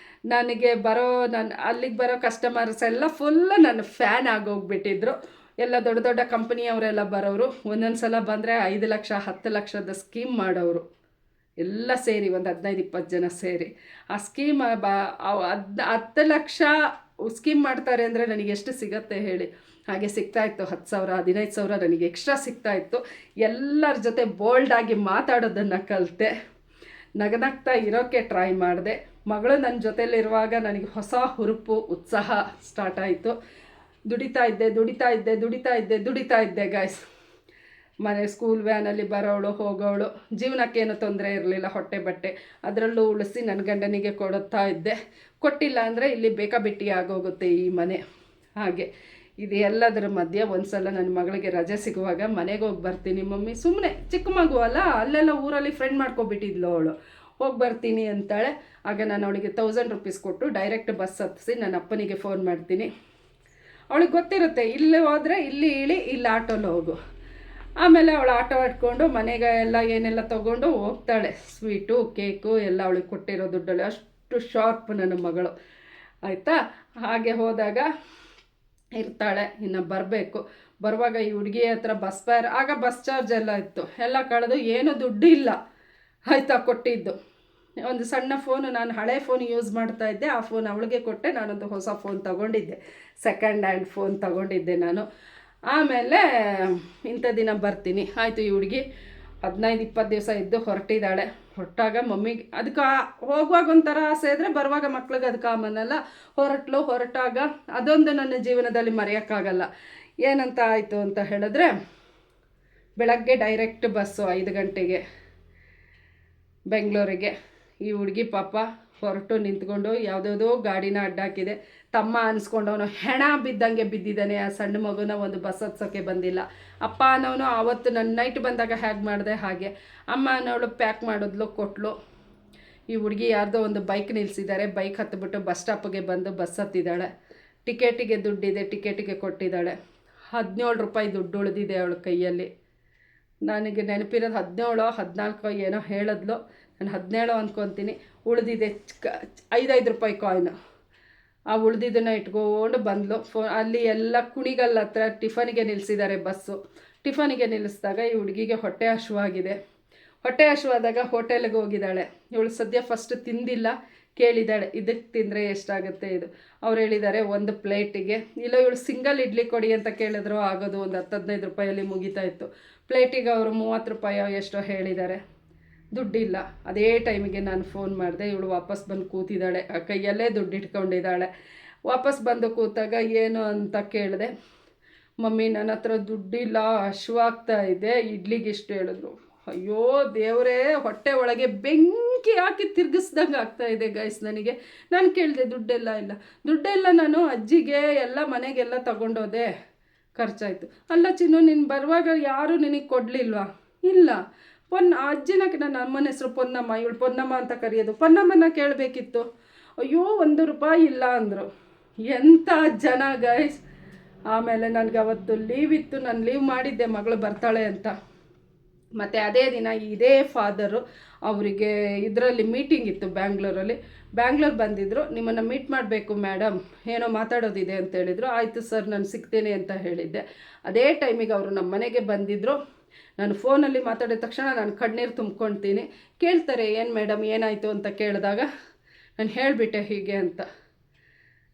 Speaker 1: ನನಗೆ ಅಲ್ಲಿಗೆ ಬರೋ ಕಸ್ಟಮರ್ಸ್ ಎಲ್ಲ ಫುಲ್ಲು ನನ್ನ ಫ್ಯಾನ್ ಆಗೋಗ್ಬಿಟ್ಟಿದ್ರು. ಎಲ್ಲ ದೊಡ್ಡ ದೊಡ್ಡ ಕಂಪನಿಯವರೆಲ್ಲ ಬರೋರು. ಒಂದೊಂದು ಸಲ ಬಂದರೆ 5 ಲಕ್ಷ 10 ಲಕ್ಷದ ಸ್ಕೀಮ್ ಮಾಡೋರು ಎಲ್ಲ ಸೇರಿ, ಒಂದು 15-20 ಜನ ಸೇರಿ. ಆ ಸ್ಕೀಮ್ 10 ಲಕ್ಷ ಸ್ಕೀಮ್ ಮಾಡ್ತಾರೆ ಅಂದರೆ ನನಗೆ ಎಷ್ಟು ಸಿಗತ್ತೆ ಹೇಳಿ? ಹಾಗೆ ಸಿಗ್ತಾಯಿತ್ತು 10,000 15,000 ನನಗೆ ಎಕ್ಸ್ಟ್ರಾ ಸಿಗ್ತಾಯಿತ್ತು. ಎಲ್ಲರ ಜೊತೆ ಬೋಲ್ಡಾಗಿ ಮಾತಾಡೋದನ್ನು ಕಲಿತೆ, ನಗನಗ್ತಾ ಇರೋಕ್ಕೆ ಟ್ರೈ ಮಾಡಿದೆ. ಮಗಳು ನನ್ನ ಜೊತೆಲಿರುವಾಗ ನನಗೆ ಹೊಸ ಹುರುಪು ಉತ್ಸಾಹ ಸ್ಟಾರ್ಟ್ ಆಯಿತು. ದುಡಿತಾ ಇದ್ದೆ ಗಾಯ್ಸ್. ಮನೆ ಸ್ಕೂಲ್ ವ್ಯಾನಲ್ಲಿ ಬರೋವಳು ಹೋಗೋವಳು, ಜೀವನಕ್ಕೇನು ತೊಂದರೆ ಇರಲಿಲ್ಲ. ಹೊಟ್ಟೆ ಬಟ್ಟೆ ಅದರಲ್ಲೂ ಉಳಿಸಿ ನನ್ನ ಗಂಡನಿಗೆ ಕೊಡುತ್ತಾ ಇದ್ದೆ. ಕೊಟ್ಟಿಲ್ಲ ಅಂದರೆ ಇಲ್ಲಿ ಬೇಕಾಬಿಟ್ಟಿ ಆಗೋಗುತ್ತೆ ಈ ಮನೆ. ಹಾಗೆ ಇದು ಎಲ್ಲದರ ಮಧ್ಯೆ ಒಂದು ಸಲ ನನ್ನ ಮಗಳಿಗೆ ರಜೆ ಸಿಗುವಾಗ ಮನೆಗೆ ಹೋಗಿ ಬರ್ತೀನಿ ಮಮ್ಮಿ, ಸುಮ್ಮನೆ ಚಿಕ್ಕ ಮಗು ಅಲ್ಲ, ಅಲ್ಲೆಲ್ಲ ಊರಲ್ಲಿ ಫ್ರೆಂಡ್ ಮಾಡ್ಕೊಬಿಟ್ಟಿದ್ಲು ಅವಳು, ಹೋಗಿ ಬರ್ತೀನಿ ಅಂತಾಳೆ. ಆಗ ನಾನು ಅವಳಿಗೆ 1000 ರೂಪೀಸ್ ಕೊಟ್ಟು ಡೈರೆಕ್ಟ್ ಬಸ್ ಹತ್ತಿಸಿ ನನ್ನ ಅಪ್ಪನಿಗೆ ಫೋನ್ ಮಾಡ್ತೀನಿ. ಅವಳಿಗೆ ಗೊತ್ತಿರುತ್ತೆ, ಇಲ್ಲಿ ಹೋದರೆ ಇಲ್ಲಿ ಇಳಿ, ಇಲ್ಲಿ ಆಟೋಲ್ಲಿ ಹೋಗು. ಆಮೇಲೆ ಅವಳು ಆಟೋ ಆಡ್ಕೊಂಡು ಮನೆಗೆ ಎಲ್ಲ ಏನೆಲ್ಲ ತೊಗೊಂಡು ಹೋಗ್ತಾಳೆ. ಸ್ವೀಟು ಕೇಕು ಎಲ್ಲ ಅವಳಿಗೆ ಕೊಟ್ಟಿರೋ ದುಡ್ಡಲ್ಲಿ. ಅಷ್ಟು ಶಾರ್ಪ್ ನನ್ನ ಮಗಳು, ಆಯಿತಾ. ಹಾಗೆ ಹೋದಾಗ ಇರ್ತಾಳೆ. ಇನ್ನು ಬರುವಾಗ ಈ ಹುಡುಗಿ ಹತ್ರ ಬಸ್ ಫೇರ್, ಆಗ ಬಸ್ ಚಾರ್ಜ್ ಎಲ್ಲ ಇತ್ತು, ಎಲ್ಲ ಕಳೆದು ಏನೂ ದುಡ್ಡು ಇಲ್ಲ, ಆಯಿತಾ. ಕೊಟ್ಟಿದ್ದು ಒಂದು ಸಣ್ಣ ಫೋನು, ನಾನು ಹಳೆ ಫೋನ್ ಯೂಸ್ ಮಾಡ್ತಾ ಇದ್ದೆ, ಆ ಫೋನ್ ಅವಳಿಗೆ ಕೊಟ್ಟೆ. ನಾನೊಂದು ಹೊಸ ಫೋನ್ ತಗೊಂಡಿದ್ದೆ, ಸೆಕೆಂಡ್ ಹ್ಯಾಂಡ್ ಫೋನ್ ತಗೊಂಡಿದ್ದೆ ನಾನು. ಆಮೇಲೆ ಇಂಥ ದಿನ ಬರ್ತೀನಿ, ಆಯಿತು. ಈ ಹುಡುಗಿ 15-20 ದಿವಸ ಇದ್ದು ಹೊರಟಾಗ ಮಮ್ಮಿಗೆ ಅದಕ್ಕೆ ಹೋಗುವಾಗ ಒಂಥರ ಆಸೆ ಇದ್ದರೆ ಬರುವಾಗ ಮಕ್ಳಿಗೆ ಅದು ಕಾಮನ್ನಲ್ಲ. ಹೊರಟಾಗ ಅದೊಂದು ನನ್ನ ಜೀವನದಲ್ಲಿ ಮರೆಯೋಕ್ಕಾಗಲ್ಲ. ಏನಂತ ಆಯಿತು ಅಂತ ಹೇಳಿದ್ರೆ, ಬೆಳಗ್ಗೆ ಡೈರೆಕ್ಟ್ ಬಸ್ಸು 5 ಗಂಟೆಗೆ ಬೆಂಗಳೂರಿಗೆ. ಈ ಹುಡುಗಿ ಪಾಪ ಹೊರಟು ನಿಂತ್ಕೊಂಡು ಯಾವುದ್ಯಾವುದೋ ಗಾಡಿನ ಅಡ್ಡಾಕಿದೆ. ತಮ್ಮ ಅನಿಸ್ಕೊಂಡು ಅವನು ಹೆಣ ಬಿದ್ದಂಗೆ ಬಿದ್ದಿದ್ದಾನೆ. ಆ ಸಣ್ಣ ಮಗುನ ಒಂದು ಬಸ್ ಹತ್ಸೋಕ್ಕೆ ಬಂದಿಲ್ಲ. ಅಪ್ಪ ಅನ್ನೋನು ಆವತ್ತು ನನ್ನ ನೈಟ್ ಬಂದಾಗ ಹೇಗೆ ಮಾಡಿದೆ ಹಾಗೆ. ಅಮ್ಮ ಅನ್ನೋಳು ಪ್ಯಾಕ್ ಮಾಡಿದ್ಲು, ಕೊಟ್ಟಲು. ಈ ಹುಡುಗಿ ಯಾರ್ದೋ ಒಂದು ಬೈಕ್ ನಿಲ್ಲಿಸಿದ್ದಾರೆ, ಬೈಕ್ ಹತ್ತಿಬಿಟ್ಟು ಬಸ್ ಸ್ಟಾಪಿಗೆ ಬಂದು ಬಸ್ ಹತ್ತಿದ್ದಾಳೆ. ಟಿಕೆಟಿಗೆ ದುಡ್ಡಿದೆ, ಟಿಕೆಟಿಗೆ ಕೊಟ್ಟಿದ್ದಾಳೆ. 17 ರೂಪಾಯಿ ದುಡ್ಡು ಉಳಿದಿದೆ ಅವಳ ಕೈಯಲ್ಲಿ. ನನಗೆ ನೆನಪಿರೋದು 17 14 ಏನೋ ಹೇಳಿದ್ಲು, ನಾನು 17 ಅಂದ್ಕೊತೀನಿ. ಉಳಿದಿದೆ 5 ರೂಪಾಯಿ ಕಾಯಿನು. ಆ ಉಳಿದಿದ್ದನ್ನು ಇಟ್ಕೊಂಡು ಬಂದಳು. ಅಲ್ಲಿ ಎಲ್ಲ ಕುಣಿಗಲ್ ಹತ್ರ ಟಿಫನಿಗೆ ನಿಲ್ಲಿಸಿದ್ದಾರೆ ಬಸ್ಸು. ಟಿಫನಿಗೆ ನಿಲ್ಲಿಸಿದಾಗ ಈ ಹುಡುಗಿಗೆ ಹೊಟ್ಟೆ ಹಸಿವಾಗಿದೆ. ಹೊಟ್ಟೆ ಹಸಿವಾದಾಗ ಹೋಟೆಲ್ಗೆ ಹೋಗಿದ್ದಾಳೆ. ಇವಳು ಸದ್ಯ ಫಸ್ಟ್ ತಿಂದಿಲ್ಲ, ಕೇಳಿದ್ದಾಳೆ ಇದಕ್ಕೆ ತಿಂದರೆ ಎಷ್ಟಾಗುತ್ತೆ ಇದು. ಅವ್ರು ಹೇಳಿದ್ದಾರೆ 1 ಪ್ಲೇಟಿಗೆ. ಇಲ್ಲ, ಇವಳು ಸಿಂಗಲ್ ಇಡ್ಲಿ ಕೊಡಿ ಅಂತ ಕೇಳಿದ್ರು ಆಗೋದು, ಒಂದು 10-15 ರೂಪಾಯಲ್ಲಿ ಮುಗಿತಾ ಇತ್ತು. ಪ್ಲೇಟಿಗೆ ಅವರು 30 ರೂಪಾಯೋ ಎಷ್ಟೋ ಹೇಳಿದ್ದಾರೆ. ದುಡ್ಡಿಲ್ಲ. ಅದೇ ಟೈಮಿಗೆ ನಾನು ಫೋನ್ ಮಾಡಿದೆ. ಇವಳು ವಾಪಸ್ ಬಂದು ಕೂತಿದ್ದಾಳೆ, ಆ ಕೈಯಲ್ಲೇ ದುಡ್ಡು ಇಟ್ಕೊಂಡಿದ್ದಾಳೆ. ವಾಪಸ್ ಬಂದು ಕೂತಾಗ ಏನು ಅಂತ ಕೇಳಿದೆ. ಮಮ್ಮಿ ನನ್ನ ಹತ್ರ ದುಡ್ಡಿಲ್ಲ, ಹಶ್ವಾಗ್ತಾ ಇದೆ, ಇಡ್ಲಿಗೆ ಇಷ್ಟು ಹೇಳಿದ್ರು. ಅಯ್ಯೋ ದೇವರೇ, ಹೊಟ್ಟೆ ಒಳಗೆ ಬೆಂಕಿ ಹಾಕಿ ತಿರ್ಗಿಸ್ದಂಗೆ ಆಗ್ತಾಯಿದೆ ಗೈಸ್ ನನಗೆ. ನಾನು ಕೇಳಿದೆ, ದುಡ್ಡೆಲ್ಲ ನಾನು ಅಜ್ಜಿಗೆ ಎಲ್ಲ ಮನೆಗೆಲ್ಲ ತಗೊಂಡೋದೆ, ಖರ್ಚಾಯಿತು. ಅಲ್ಲ ಚಿನ್ನು, ನೀನು ಬರುವಾಗ ಯಾರೂ ನಿನಗೆ ಕೊಡಲಿಲ್ವಾ? ಇಲ್ಲ. ಅಜ್ಜಿನಕ್ಕೆ ನನ್ನ ಅಮ್ಮನ ಹೆಸರು ಪೊನ್ನಮ್ಮ, ಇವಳು ಪೊನ್ನಮ್ಮ ಅಂತ ಕರೆಯೋದು. ಪೊನ್ನಮ್ಮನ ಕೇಳಬೇಕಿತ್ತು. ಅಯ್ಯೋ 1 ರೂಪಾಯಿ ಇಲ್ಲ ಅಂದರು. ಎಂಥ ಜನ ಗೈಸ್. ಆಮೇಲೆ ನನಗೆ ಅವತ್ತು ಲೀವ್ ಇತ್ತು, ನಾನು ಲೀವ್ ಮಾಡಿದ್ದೆ ಮಗಳು ಬರ್ತಾಳೆ ಅಂತ. ಮತ್ತು ಅದೇ ದಿನ ಇದೇ ಫಾದರು ಅವರಿಗೆ ಇದರಲ್ಲಿ ಮೀಟಿಂಗ್ ಇತ್ತು ಬ್ಯಾಂಗ್ಳೂರಲ್ಲಿ. ಬ್ಯಾಂಗ್ಳೂರು ಬಂದಿದ್ದರು. ನಿಮ್ಮನ್ನು ಮೀಟ್ ಮಾಡಬೇಕು ಮೇಡಮ್, ಏನೋ ಮಾತಾಡೋದಿದೆ ಅಂತ ಹೇಳಿದರು. ಆಯಿತು ಸರ್, ನಾನು ಸಿಗ್ತೇನೆ ಅಂತ ಹೇಳಿದ್ದೆ. ಅದೇ ಟೈಮಿಗೆ ಅವರು ನಮ್ಮ ಮನೆಗೆ ಬಂದಿದ್ದರು. ನಾನು ಫೋನಲ್ಲಿ ಮಾತಾಡಿದ ತಕ್ಷಣ ನಾನು ಕಣ್ಣೀರು ತುಂಬ್ಕೊಳ್ತೀನಿ. ಕೇಳ್ತಾರೆ, ಏನು ಮೇಡಮ್ ಏನಾಯಿತು ಅಂತ ಕೇಳಿದಾಗ ನಾನು ಹೇಳಿಬಿಟ್ಟೆ ಹೀಗೆ ಅಂತ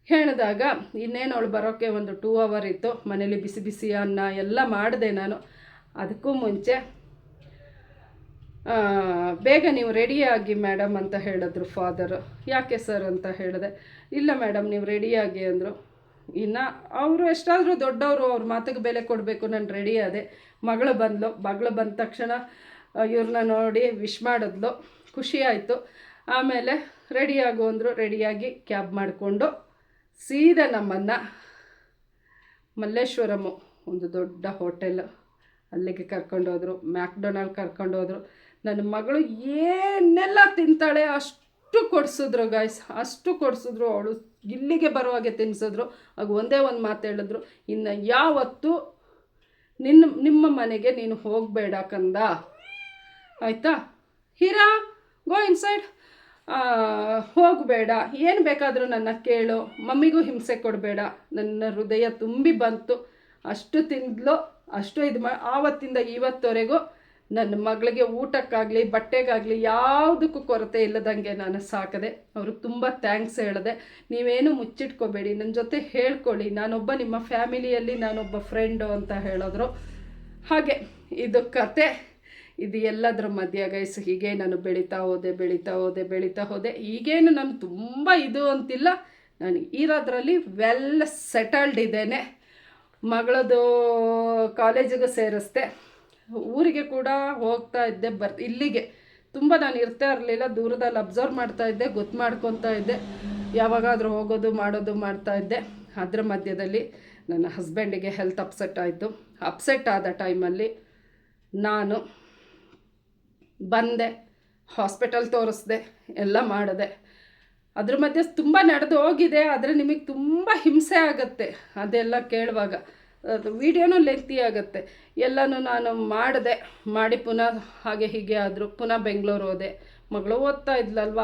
Speaker 1: ಹೇಳಿದಾಗ, ಇನ್ನೇನು ಅವಳು ಬರೋಕ್ಕೆ ಒಂದು 2 ಅವರ್ ಇತ್ತು. ಮನೇಲಿ ಬಿಸಿ ಬಿಸಿ ಅನ್ನ ಎಲ್ಲ ಮಾಡಿದೆ ನಾನು. ಅದಕ್ಕೂ ಮುಂಚೆ ಬೇಗ ನೀವು ರೆಡಿಯಾಗಿ ಮೇಡಮ್ ಅಂತ ಹೇಳಿದ್ರು ಫಾದರು. ಯಾಕೆ ಸರ್ ಅಂತ ಹೇಳಿದೆ. ಇಲ್ಲ ಮೇಡಮ್ ನೀವು ರೆಡಿಯಾಗಿ ಅಂದರು. ಇನ್ನು ಅವರು ಎಷ್ಟಾದರೂ ದೊಡ್ಡವರು, ಅವ್ರ ಮಾತಿಗೆ ಬೆಲೆ ಕೊಡಬೇಕು. ನಾನು ರೆಡಿ ಆದೆ. ಮಗಳು ಬಂದ ತಕ್ಷಣ ಇವ್ರನ್ನ ನೋಡಿ ವಿಶ್ ಮಾಡಿದ್ಲು, ಖುಷಿ ಆಯಿತು. ಆಮೇಲೆ ರೆಡಿಯಾಗು ಅಂದರು. ರೆಡಿಯಾಗಿ ಕ್ಯಾಬ್ ಮಾಡಿಕೊಂಡು ಸೀದಾ ನಮ್ಮನ್ನು ಮಲ್ಲೇಶ್ವರಮು ಒಂದು ದೊಡ್ಡ ಹೋಟೆಲ್ ಅಲ್ಲಿಗೆ ಕರ್ಕೊಂಡೋದ್ರು. ಮ್ಯಾಕ್ಡೊನಾಲ್ಡ್ ಕರ್ಕೊಂಡೋದ್ರು. ನನ್ನ ಮಗಳು ಏನೆಲ್ಲ ತಿಂತಾಳೆ ಅಷ್ಟು ಕೊಡಿಸಿದ್ರು ಗಾಯ್ಸ್, ಅಷ್ಟು ಕೊಡಿಸಿದ್ರು. ಅವಳು ಇಲ್ಲಿಗೆ ಬರುವಾಗೆ ತಿನ್ನಿಸಿದ್ರು. ಆಗ ಒಂದೇ ಒಂದು ಮಾತು ಹೇಳಿದ್ರು, ಇನ್ನು ಯಾವತ್ತೂ ನಿಮ್ಮ ಮನೆಗೆ ನೀನು ಹೋಗಬೇಡ ಕಂದ, ಆಯಿತಾ? ಹೀರಾ ಗೋ ಇನ್ಸೈಡ್, ಹೋಗಬೇಡ, ಏನು ಬೇಕಾದರೂ ನನ್ನ ಕೇಳು, ಮಮ್ಮಿಗೂ ಹಿಂಸೆ ಕೊಡಬೇಡ. ನನ್ನ ಹೃದಯ ತುಂಬಿ ಬಂತು. ಅಷ್ಟು ತಿಂದ್ಲು, ಅಷ್ಟು ಆವತ್ತಿಂದ ಇವತ್ತವರೆಗೂ ನನ್ನ ಮಗಳಿಗೆ ಊಟಕ್ಕಾಗಲಿ ಬಟ್ಟೆಗಾಗಲಿ ಯಾವುದಕ್ಕೂ ಕೊರತೆ ಇಲ್ಲದಂಗೆ ನಾನು ಸಾಕಿದೆ. ಅವ್ರಿಗೆ ತುಂಬ ಥ್ಯಾಂಕ್ಸ್ ಹೇಳಿದೆ. ನೀವೇನು ಮುಚ್ಚಿಟ್ಕೋಬೇಡಿ, ನನ್ನ ಜೊತೆ ಹೇಳ್ಕೊಳ್ಳಿ, ನಾನೊಬ್ಬ ನಿಮ್ಮ ಫ್ಯಾಮಿಲಿಯಲ್ಲಿ ನಾನೊಬ್ಬ ಫ್ರೆಂಡು ಅಂತ ಹೇಳಿದ್ರು. ಹಾಗೆ ಇದು ಕತೆ. ಇದು ಎಲ್ಲದರ ಮಧ್ಯ ಗೈಸ್ ಹೀಗೆ ನಾನು ಬೆಳೀತಾ ಹೋದೆ. ಈಗೇನು ನಾನು ತುಂಬ ಇದು ಅಂತಿಲ್ಲ, ನಾನು ಇರೋದ್ರಲ್ಲಿ ವೆಲ್ ಸೆಟಲ್ಡ್ ಇದ್ದೇನೆ. ಮಗಳದು ಕಾಲೇಜಿಗೆ ಸೇರಿಸ್ದೆ. ಊರಿಗೆ ಕೂಡ ಹೋಗ್ತಾ ಇದ್ದೆ, ಇಲ್ಲಿಗೆ ತುಂಬ ನಾನು ಇರ್ತಾ ಇರಲಿಲ್ಲ, ದೂರದಲ್ಲಿ ಅಬ್ಸರ್ವ್ ಮಾಡ್ತಾ ಇದ್ದೆ, ಗೊತ್ತು ಮಾಡ್ಕೊತಾ ಇದ್ದೆ, ಯಾವಾಗಾದರೂ ಹೋಗೋದು ಮಾಡೋದು ಮಾಡ್ತಾ ಇದ್ದೆ. ಅದರ ಮಧ್ಯದಲ್ಲಿ ನನ್ನ ಹಸ್ಬೆಂಡಿಗೆ ಹೆಲ್ತ್ ಅಪ್ಸೆಟ್ ಆದ ಟೈಮಲ್ಲಿ ನಾನು ಬಂದೆ, ಹಾಸ್ಪಿಟಲ್ ತೋರಿಸ್ದೆ, ಎಲ್ಲ ಮಾಡಿದೆ. ಅದ್ರ ಮಧ್ಯೆ ತುಂಬ ನಡೆದು ಹೋಗಿದೆ. ಆದರೆ ನಿಮಗೆ ತುಂಬ ಹಿಂಸೆ ಆಗುತ್ತೆ ಅದೆಲ್ಲ ಕೇಳುವಾಗ. ಅದು ವಿಡಿಯೋನೂ ಲೆಂತಿ ಆಗುತ್ತೆ. ಎಲ್ಲನೂ ನಾನು ಮಾಡಿ ಪುನಃ ಹಾಗೆ ಹೀಗೆ ಆದರೂ ಪುನಃ ಬೆಂಗಳೂರು ಹೋದೆ. ಮಗಳು ಓದ್ತಾ ಇದ್ಲಲ್ವ,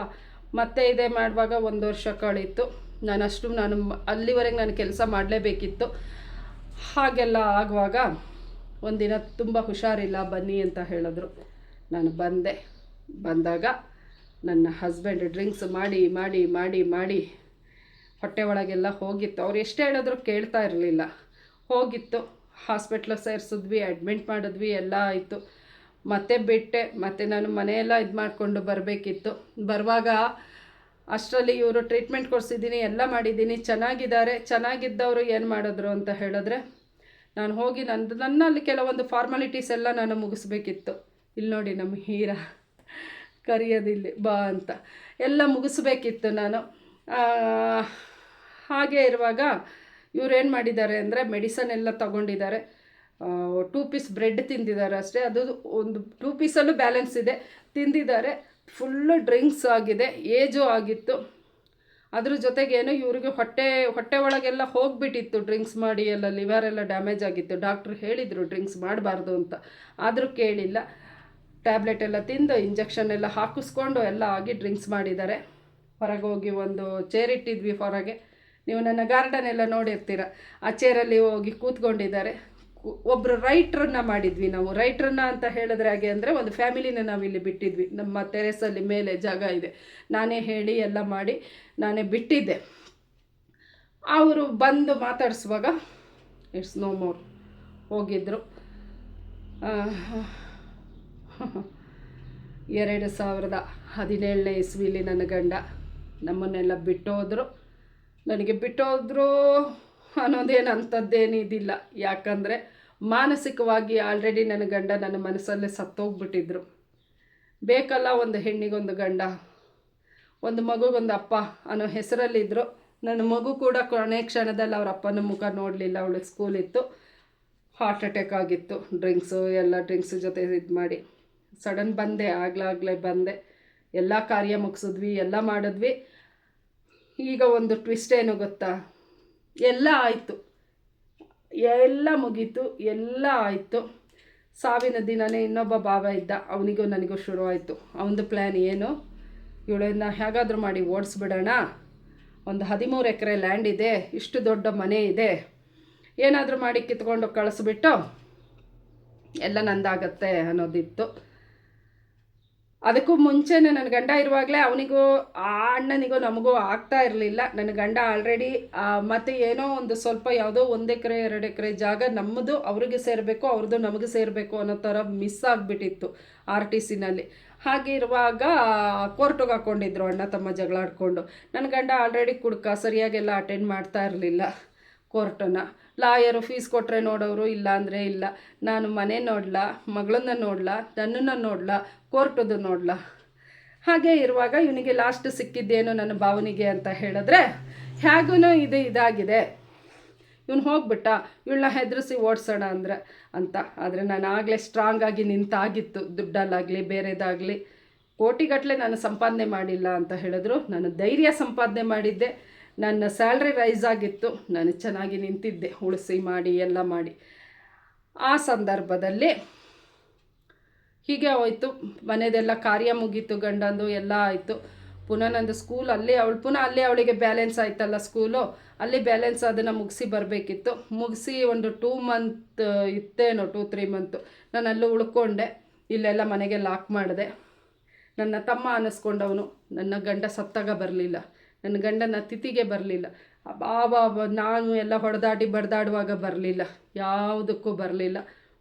Speaker 1: ಮತ್ತೆ ಇದೇ ಮಾಡುವಾಗ 1 ವರ್ಷ ಕಳೀತು. ನಾನು ಅಲ್ಲಿವರೆಗೆ ನಾನು ಕೆಲಸ ಮಾಡಲೇಬೇಕಿತ್ತು. ಹಾಗೆಲ್ಲ ಆಗುವಾಗ ಒಂದಿನ ತುಂಬ ಹುಷಾರಿಲ್ಲ, ಬನ್ನಿ ಅಂತ ಹೇಳಿದ್ರು. ನಾನು ಬಂದಾಗ ನನ್ನ ಹಸ್ಬೆಂಡ್ ಡ್ರಿಂಕ್ಸ್ ಮಾಡಿ ಹೊಟ್ಟೆ ಒಳಗೆಲ್ಲ ಹೋಗಿತ್ತು. ಅವ್ರು ಎಷ್ಟು ಹೇಳಿದ್ರು ಕೇಳ್ತಾ ಇರಲಿಲ್ಲ. ಹೋಗಿತ್ತು. ಹಾಸ್ಪಿಟ್ಲಿಗೆ ಸೇರಿಸಿದ್ವಿ, ಅಡ್ಮಿಟ್ ಮಾಡಿದ್ವಿ, ಎಲ್ಲ ಆಯಿತು. ಮತ್ತೆ ಬಿಟ್ಟೆ. ಮತ್ತು ನಾನು ಮನೆಯೆಲ್ಲ ಇದು ಮಾಡಿಕೊಂಡು ಬರಬೇಕಿತ್ತು. ಬರುವಾಗ ಅಷ್ಟರಲ್ಲಿ ಇವರು ಟ್ರೀಟ್ಮೆಂಟ್ ಕೊಡಿಸಿದ್ದೀನಿ, ಎಲ್ಲ ಮಾಡಿದ್ದೀನಿ, ಚೆನ್ನಾಗಿದ್ದಾರೆ. ಚೆನ್ನಾಗಿದ್ದವರು ಏನು ಮಾಡಿದ್ರು ಅಂತ ಹೇಳಿದ್ರೆ, ನಾನು ಹೋಗಿ ನನ್ನಲ್ಲಿ ಕೆಲವೊಂದು ಫಾರ್ಮಾಲಿಟೀಸ್ ಎಲ್ಲ ನಾನು ಮುಗಿಸ್ಬೇಕಿತ್ತು. ಇಲ್ಲಿ ನೋಡಿ ನಮ್ಮ ಹೀರಾ ಕರೆಯೋದಿಲ್ಲಿ ಬಾ ಅಂತ ಎಲ್ಲ ಮುಗಿಸ್ಬೇಕಿತ್ತು ನಾನು. ಹಾಗೆ ಇರುವಾಗ ಇವ್ರು ಏನು ಮಾಡಿದ್ದಾರೆ ಅಂದರೆ ಮೆಡಿಸನ್ ಎಲ್ಲ ತಗೊಂಡಿದ್ದಾರೆ. 2 ಪೀಸ್ ಬ್ರೆಡ್ ತಿಂದಿದ್ದಾರೆ ಅಷ್ಟೇ. ಅದು ಒಂದು 2 ಪೀಸಲ್ಲೂ ಬ್ಯಾಲೆನ್ಸ್ ಇದೆ, ತಿಂದಿದ್ದಾರೆ. ಫುಲ್ಲು ಡ್ರಿಂಕ್ಸ್ ಆಗಿದೆ, ಏಜು ಆಗಿತ್ತು. ಅದ್ರ ಜೊತೆಗೇನು ಇವ್ರಿಗೆ ಹೊಟ್ಟೆ ಒಳಗೆಲ್ಲ ಹೋಗಿಬಿಟ್ಟಿತ್ತು ಡ್ರಿಂಕ್ಸ್ ಮಾಡಿ. ಎಲ್ಲ ಲಿವರೆಲ್ಲ ಡ್ಯಾಮೇಜ್ ಆಗಿತ್ತು. ಡಾಕ್ಟ್ರು ಹೇಳಿದರು ಡ್ರಿಂಕ್ಸ್ ಮಾಡಬಾರ್ದು ಅಂತ, ಆದರೂ ಕೇಳಿಲ್ಲ. ಟ್ಯಾಬ್ಲೆಟ್ ಎಲ್ಲ ತಿಂದು ಇಂಜೆಕ್ಷನ್ ಎಲ್ಲ ಹಾಕಿಸ್ಕೊಂಡು ಎಲ್ಲ ಆಗಿ ಡ್ರಿಂಕ್ಸ್ ಮಾಡಿದ್ದಾರೆ. ಹೊರಗೆ ಹೋಗಿ ಒಂದು ಚೇರ್ ಇಟ್ಟಿದ್ವಿ ಹೊರಗೆ. ನೀವು ನನ್ನ ಗಾರ್ಡನ್ ಎಲ್ಲ ನೋಡಿರ್ತೀರ. ಆ ಚೇರಲ್ಲಿ ಹೋಗಿ ಕೂತ್ಕೊಂಡಿದ್ದಾರೆ. ಒಬ್ಬರು ರೈಟ್ರನ್ನ ಮಾಡಿದ್ವಿ ನಾವು. ರೈಟ್ರನ್ನ ಅಂತ ಹೇಳಿದ್ರೆ ಹಾಗೆ ಅಂದರೆ ಒಂದು ಫ್ಯಾಮಿಲಿನ ನಾವಿಲ್ಲಿ ಬಿಟ್ಟಿದ್ವಿ. ನಮ್ಮ ಟೆರೆಸಲ್ಲಿ ಮೇಲೆ ಜಾಗ ಇದೆ, ನಾನೇ ಹೇಳಿ ಎಲ್ಲ ಮಾಡಿ ನಾನೇ ಬಿಟ್ಟಿದ್ದೆ. ಅವರು ಬಂದು ಮಾತಾಡಿಸುವಾಗ ಇಟ್ಸ್ ನೋ ಮೋರ್ ಹೋಗಿದ್ದರು. 2017ನೇ ಇಸ್ವಿಲಿ ನನ್ನ ಗಂಡ ನಮ್ಮನ್ನೆಲ್ಲ ಬಿಟ್ಟೋದ್ರು. ನನಗೆ ಬಿಟ್ಟೋದ್ರು ಅನ್ನೋದೇನು ಅಂಥದ್ದೇನಿದಿಲ್ಲ. ಯಾಕಂದರೆ ಮಾನಸಿಕವಾಗಿ ಆಲ್ರೆಡಿ ನನ್ನ ಗಂಡ ನನ್ನ ಮನಸ್ಸಲ್ಲೇ ಸತ್ತೋಗ್ಬಿಟ್ಟಿದ್ರು. ಬೇಕಲ್ಲ ಒಂದು ಹೆಣ್ಣಿಗೊಂದು ಗಂಡ, ಒಂದು ಮಗುಗೊಂದು ಅಪ್ಪ ಅನ್ನೋ ಹೆಸರಲ್ಲಿದ್ದರು. ನನ್ನ ಮಗು ಕೂಡ ಕೊನೆ ಕ್ಷಣದಲ್ಲಿ ಅವ್ರ ಅಪ್ಪನ ಮುಖ ನೋಡಲಿಲ್ಲ. ಅವಳಿಗೆ ಸ್ಕೂಲ್ ಇತ್ತು, ಹಾರ್ಟ್ ಅಟ್ಯಾಕ್ ಆಗಿತ್ತು. ಡ್ರಿಂಕ್ಸ್ ಜೊತೆ ಇದು ಮಾಡಿ ಸಡನ್ ಬಂದೆ. ಆಗಲೇ ಬಂದೆ, ಎಲ್ಲ ಕಾರ್ಯ ಮುಗಿಸಿದ್ವಿ, ಎಲ್ಲ ಮಾಡಿದ್ವಿ. ಈಗ ಒಂದು ಟ್ವಿಸ್ಟ್ ಏನು ಗೊತ್ತಾ, ಎಲ್ಲ ಆಯಿತು, ಎಲ್ಲ ಮುಗೀತು, ಎಲ್ಲ ಆಯಿತು. ಸಾವಿನ ದಿನವೇ ಇನ್ನೊಬ್ಬ ಭಾವ ಇದ್ದ, ಅವನಿಗೂ ನನಗೂ ಶುರು ಆಯಿತು. ಅವನದು ಪ್ಲ್ಯಾನ್ ಏನು, ಇವಳನ್ನ ಹೇಗಾದರೂ ಮಾಡಿ ಓಡಿಸ್ಬಿಡೋಣ. ಒಂದು 13 ಎಕರೆ ಲ್ಯಾಂಡ್ ಇದೆ, ಇಷ್ಟು ದೊಡ್ಡ ಮನೆ ಇದೆ, ಏನಾದರೂ ಮಾಡಿ ಕಿತ್ಕೊಂಡು ಕಳಿಸ್ಬಿಟ್ಟು ಎಲ್ಲ ನಂದಾಗತ್ತೆ ಅನ್ನೋದಿತ್ತು. ಅದಕ್ಕೂ ಮುಂಚೆನೇ ನನ್ನ ಗಂಡ ಇರುವಾಗಲೇ ಅವನಿಗೂ ಆ ಅಣ್ಣನಿಗೂ ನಮಗೂ ಆಗ್ತಾ ಇರಲಿಲ್ಲ. ನನ್ನ ಗಂಡ ಆಲ್ರೆಡಿ ಮತ್ತು ಏನೋ ಒಂದು ಸ್ವಲ್ಪ ಯಾವುದೋ 1 ಎಕರೆ 2 ಎಕರೆ ಜಾಗ ನಮ್ಮದು ಅವ್ರಿಗೆ ಸೇರಬೇಕು, ಅವ್ರದ್ದು ನಮಗೆ ಸೇರಬೇಕು ಅನ್ನೋ ಥರ ಮಿಸ್ ಆಗಿಬಿಟ್ಟಿತ್ತು RTCನಲ್ಲಿ. ಹಾಗೆ ಇರುವಾಗ ಕೋರ್ಟಿಗೆ ಹಾಕ್ಕೊಂಡಿದ್ರು ಅಣ್ಣ ತಮ್ಮ ಜಗಳ ಆಡ್ಕೊಂಡು. ನನ್ನ ಗಂಡ ಆಲ್ರೆಡಿ ಕುಡ್ಕ, ಸರಿಯಾಗೆಲ್ಲ ಅಟೆಂಡ್ ಮಾಡ್ತಾ ಇರಲಿಲ್ಲ ಕೋರ್ಟನ್ನು. ಲಾಯರು ಫೀಸ್ ಕೊಟ್ಟರೆ ನೋಡೋರು, ಇಲ್ಲ ಅಂದರೆ ಇಲ್ಲ. ನಾನು ಮನೆ ನೋಡಲ, ಮಗಳನ್ನ ನೋಡಲ, ನನ್ನನ್ನು ನೋಡಲ, ಕೋರ್ಟದು ನೋಡಲ. ಹಾಗೆ ಇರುವಾಗ ಇವನಿಗೆ ಲಾಸ್ಟ್ ಸಿಕ್ಕಿದ್ದೇನು ನನ್ನ ಭಾವನಿಗೆ ಅಂತ ಹೇಳಿದ್ರೆ, ಹೇಗೂ ಇದಾಗಿದೆ, ಇವನು ಹೋಗ್ಬಿಟ್ಟ, ಇವಳನ್ನ ಹೆದರಿಸಿ ಓಡಿಸೋಣ ಅಂತ. ಆದರೆ ನಾನು ಆಗಲೇ ಸ್ಟ್ರಾಂಗಾಗಿ ನಿಂತಾಗಿತ್ತು. ದುಡ್ಡಲ್ಲಾಗಲಿ ಬೇರೆದಾಗಲಿ ಕೋಟಿಗಟ್ಟಲೆ ನಾನು ಸಂಪಾದನೆ ಮಾಡಿಲ್ಲ ಅಂತ ಹೇಳಿದ್ರು. ನಾನು ಧೈರ್ಯ ಸಂಪಾದನೆ ಮಾಡಿದ್ದೆ. ನನ್ನ ಸ್ಯಾಲ್ರಿ ರೈಸ್ ಆಗಿತ್ತು, ನಾನು ಚೆನ್ನಾಗಿ ನಿಂತಿದ್ದೆ, ಉಳಿಸಿ ಮಾಡಿ ಎಲ್ಲ ಮಾಡಿ. ಆ ಸಂದರ್ಭದಲ್ಲಿ ಹೀಗೆ ಹೋಯ್ತು. ಮನೆಯದೆಲ್ಲ ಕಾರ್ಯ ಮುಗೀತು, ಗಂಡಂದು ಎಲ್ಲ ಆಯಿತು. ಪುನಃ ನಂದು ಸ್ಕೂಲ್ ಅಲ್ಲೇ ಅವಳಿಗೆ ಬ್ಯಾಲೆನ್ಸ್ ಆಯ್ತಲ್ಲ ಸ್ಕೂಲು, ಅಲ್ಲಿ ಬ್ಯಾಲೆನ್ಸ್ ಅದನ್ನು ಮುಗಿಸಿ ಬರಬೇಕಿತ್ತು. ಮುಗಿಸಿ ಒಂದು 2 ಮಂತ್ ಇತ್ತೇನೋ, 2-3 ಮಂತು ನಾನು ಅಲ್ಲೂ ಉಳ್ಕೊಂಡೆ. ಇಲ್ಲೆಲ್ಲ ಮನೆಗೆ ಲಾಕ್ ಮಾಡಿದೆ. ನನ್ನ ತಮ್ಮ ಅನ್ನಿಸ್ಕೊಂಡವನು ನನ್ನ ಗಂಡ ಸತ್ತಾಗ ಬರಲಿಲ್ಲ, ನನ್ನ ಗಂಡನ ತಿಥಿಗೆ ಬರಲಿಲ್ಲ. ನಾನು ಎಲ್ಲ ಬಡ್ದಾಡುವಾಗ ಬರಲಿಲ್ಲ, ಯಾವುದಕ್ಕೂ ಬರಲಿಲ್ಲ.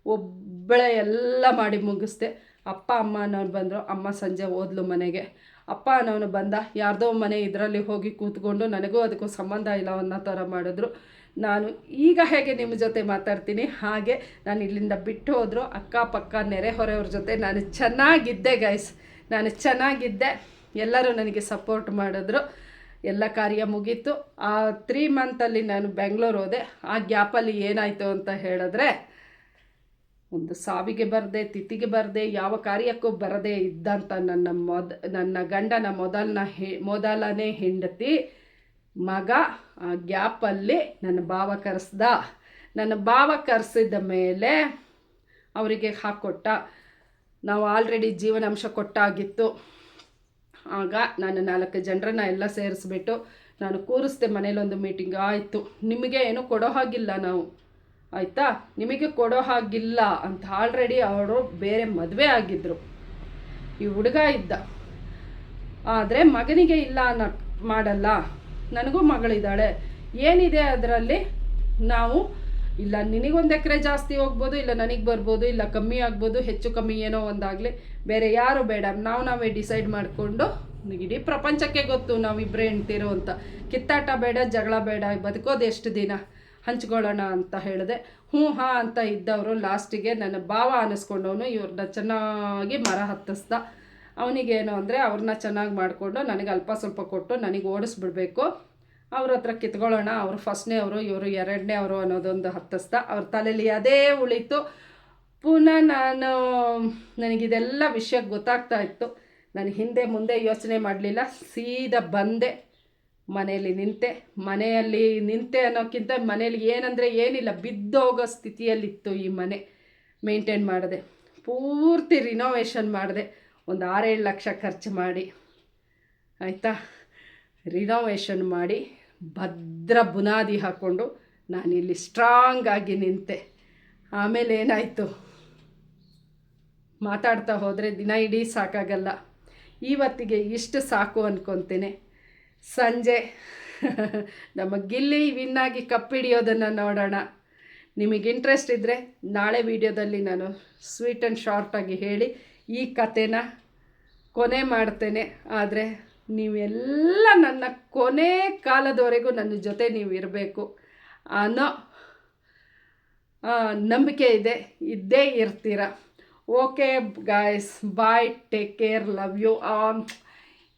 Speaker 1: ಒಬ್ಬಳೇ ಎಲ್ಲ ಮಾಡಿ ಮುಗಿಸ್ದೆ. ಅಪ್ಪ ಅಮ್ಮ ಅನ್ನೋರು ಬಂದರು. ಅಮ್ಮ ಸಂಜೆ ಹೋದ್ಲು ಮನೆಗೆ. ಅಪ್ಪ ಅನ್ನೋನು ಬಂದ, ಯಾರ್ದೋ ಮನೆ ಇದರಲ್ಲಿ ಹೋಗಿ ಕೂತ್ಕೊಂಡು ನನಗೂ ಅದಕ್ಕೂ ಸಂಬಂಧ ಇಲ್ಲ ಅನ್ನೋ ಥರ ಮಾಡಿದ್ರು. ನಾನು ಈಗ ಹೇಗೆ ನಿಮ್ಮ ಜೊತೆ ಮಾತಾಡ್ತೀನಿ ಹಾಗೆ ನಾನು ಇಲ್ಲಿಂದ ಬಿಟ್ಟು ಹೋದರು. ಅಕ್ಕಪಕ್ಕ ನೆರೆಹೊರೆಯವ್ರ ಜೊತೆ ನಾನು ಚೆನ್ನಾಗಿದ್ದೆ ಗೈಸ್, ನಾನು ಚೆನ್ನಾಗಿದ್ದೆ. ಎಲ್ಲರೂ ನನಗೆ ಸಪೋರ್ಟ್ ಮಾಡಿದ್ರು. ಎಲ್ಲ ಕಾರ್ಯ ಮುಗೀತು. ಆ 3 ಮಂತಲ್ಲಿ ನಾನು ಬೆಂಗಳೂರು ಹೋದೆ. ಆ ಗ್ಯಾಪಲ್ಲಿ ಏನಾಯಿತು ಅಂತ ಹೇಳಿದ್ರೆ, ಒಂದು ಸಾವಿಗೆ ಬರದೆ, ತಿಥಿಗೆ ಬರದೆ, ಯಾವ ಕಾರ್ಯಕ್ಕೂ ಬರದೆ ಇದ್ದಂಥ ನನ್ನ ಗಂಡನ ಮೊದಲನೇ ಹೆಂಡತಿ ಮಗ ಆ ಗ್ಯಾಪಲ್ಲಿ ನನ್ನ ಭಾವ ಕರೆಸ್ದ. ನನ್ನ ಭಾವ ಕರೆಸಿದ ಮೇಲೆ ಅವರಿಗೆ ಹಾಕ್ಕೊಟ್ಟ. ನಾವು ಆಲ್ರೆಡಿ ಜೀವನಾಂಶ ಕೊಟ್ಟಾಗಿತ್ತು. ಆಗ ನಾನು 4 ಜನರನ್ನ ಎಲ್ಲ ಸೇರಿಸ್ಬಿಟ್ಟು ನಾನು ಕೂರಿಸ್ದೆ. ಮನೇಲೊಂದು ಮೀಟಿಂಗ್ ಆಯಿತು. ನಿಮಗೆ ಏನೂ ಕೊಡೋ ಹಾಗಿಲ್ಲ ನಾವು, ಆಯಿತಾ, ನಿಮಗೆ ಕೊಡೋ ಹಾಗಿಲ್ಲ ಅಂತ. ಆಲ್ರೆಡಿ ಅವರು ಬೇರೆ ಮದುವೆ ಆಗಿದ್ದರು, ಈ ಹುಡುಗ ಇದ್ದ. ಆದರೆ ಮಗನಿಗೆ ಇಲ್ಲ ಮಾಡಲ್ಲ, ನನಗೂ ಮಗಳಿದ್ದಾಳೆ, ಏನಿದೆ ಅದರಲ್ಲಿ ನಾವು ಇಲ್ಲ ನಿನಗೊಂದು ಎಕರೆ ಜಾಸ್ತಿ ಹೋಗ್ಬೋದು, ಇಲ್ಲ ನನಗೆ ಬರ್ಬೋದು, ಇಲ್ಲ ಕಮ್ಮಿ ಆಗ್ಬೋದು, ಹೆಚ್ಚು ಕಮ್ಮಿ ಏನೋ ಒಂದಾಗಲಿ, ಬೇರೆ ಯಾರು ಬೇಡ, ನಾವೇ ಡಿಸೈಡ್ ಮಾಡಿಕೊಂಡು, ಇಡೀ ಪ್ರಪಂಚಕ್ಕೆ ಗೊತ್ತು ನಾವಿಬ್ಬರೇ ಹೆಣ್ತಿರೋ ಅಂತ. ಕಿತ್ತಾಟ ಬೇಡ, ಜಗಳ ಬೇಡ, ಬದುಕೋದು ಎಷ್ಟು ದಿನ, ಹಂಚ್ಕೊಳ್ಳೋಣ ಅಂತ ಹೇಳಿದೆ. ಹಾಂ ಅಂತ ಇದ್ದವರು ಲಾಸ್ಟಿಗೆ ನನ್ನ ಭಾವ ಅನ್ನಿಸ್ಕೊಂಡವನು ಇವ್ರನ್ನ ಚೆನ್ನಾಗಿ ಮರ ಹತ್ತಿಸ್ದ. ಅವನಿಗೇನು ಅಂದರೆ ಅವ್ರನ್ನ ಚೆನ್ನಾಗಿ ಮಾಡಿಕೊಂಡು ನನಗೆ ಅಲ್ಪ ಸ್ವಲ್ಪ ಕೊಟ್ಟು ನನಗೆ ಓಡಿಸ್ಬಿಡ್ಬೇಕು, ಅವ್ರ ಹತ್ರ ಕಿತ್ಕೊಳ್ಳೋಣ, ಅವರು ಫಸ್ಟ್ನೇ ಅವರು, ಇವರು 2ನೇ ಅವರು ಅನ್ನೋದೊಂದು ಹತ್ತಿಸ್ದ. ಅವ್ರ ತಲೆಯಲ್ಲಿ ಅದೇ ಉಳಿತು. ಪುನಃ ನನಗಿದೆಲ್ಲ ವಿಷಯ ಗೊತ್ತಾಗ್ತಾ ಇತ್ತು. ನಾನು ಹಿಂದೆ ಮುಂದೆ ಯೋಚನೆ ಮಾಡಲಿಲ್ಲ, ಸೀದಾ ಬಂದೆ, ಮನೆಯಲ್ಲಿ ನಿಂತೆ ಅನ್ನೋಕ್ಕಿಂತ ಮನೇಲಿ ಏನಂದರೆ ಏನಿಲ್ಲ, ಬಿದ್ದೋಗೋ ಸ್ಥಿತಿಯಲ್ಲಿತ್ತು ಈ ಮನೆ. ಮೇಂಟೈನ್ ಮಾಡಿದೆ, ಪೂರ್ತಿ ರಿನೋವೇಷನ್ ಮಾಡಿದೆ. ಒಂದು 6-7 ಲಕ್ಷ ಖರ್ಚು ಮಾಡಿ, ಆಯಿತಾ, ರಿನೋವೇಷನ್ ಮಾಡಿ ಭದ್ರ ಬುನಾದಿ ಹಾಕ್ಕೊಂಡು ನಾನಿಲ್ಲಿ ಸ್ಟ್ರಾಂಗ್ ಆಗಿ ನಿಂತೆ. ಆಮೇಲೆ ಏನಾಯಿತು, ಮಾತಾಡ್ತಾ ಹೋದರೆ ದಿನ ಇಡೀ ಸಾಕಾಗಲ್ಲ. ಇವತ್ತಿಗೆ ಇಷ್ಟು ಸಾಕು ಅಂದ್ಕೊತೇನೆ. ಸಂಜೆ ನಮ್ಮ ಗಿಲ್ಲಿ ವಿನ್ನಾಗಿ ಕಪ್ಪಿಡಿಯೋದನ್ನು ನೋಡೋಣ. ನಿಮಗೆ ಇಂಟ್ರೆಸ್ಟ್ ಇದ್ದರೆ ನಾಳೆ ವಿಡಿಯೋದಲ್ಲಿ ನಾನು ಸ್ವೀಟ್ ಆ್ಯಂಡ್ ಶಾರ್ಟಾಗಿ ಹೇಳಿ ಈ ಕಥೆನ ಕೊನೆ ಮಾಡ್ತೇನೆ. ಆದರೆ ನೀವೆಲ್ಲ ನನ್ನ ಕೊನೆ ಕಾಲದವರೆಗೂ ನನ್ನ ಜೊತೆ ನೀವು ಇರಬೇಕು ಅನ್ನೋ ನಂಬಿಕೆ ಇದೆ, ಇದ್ದೇ ಇರ್ತೀರ. Okay guys, bye, take care, love you.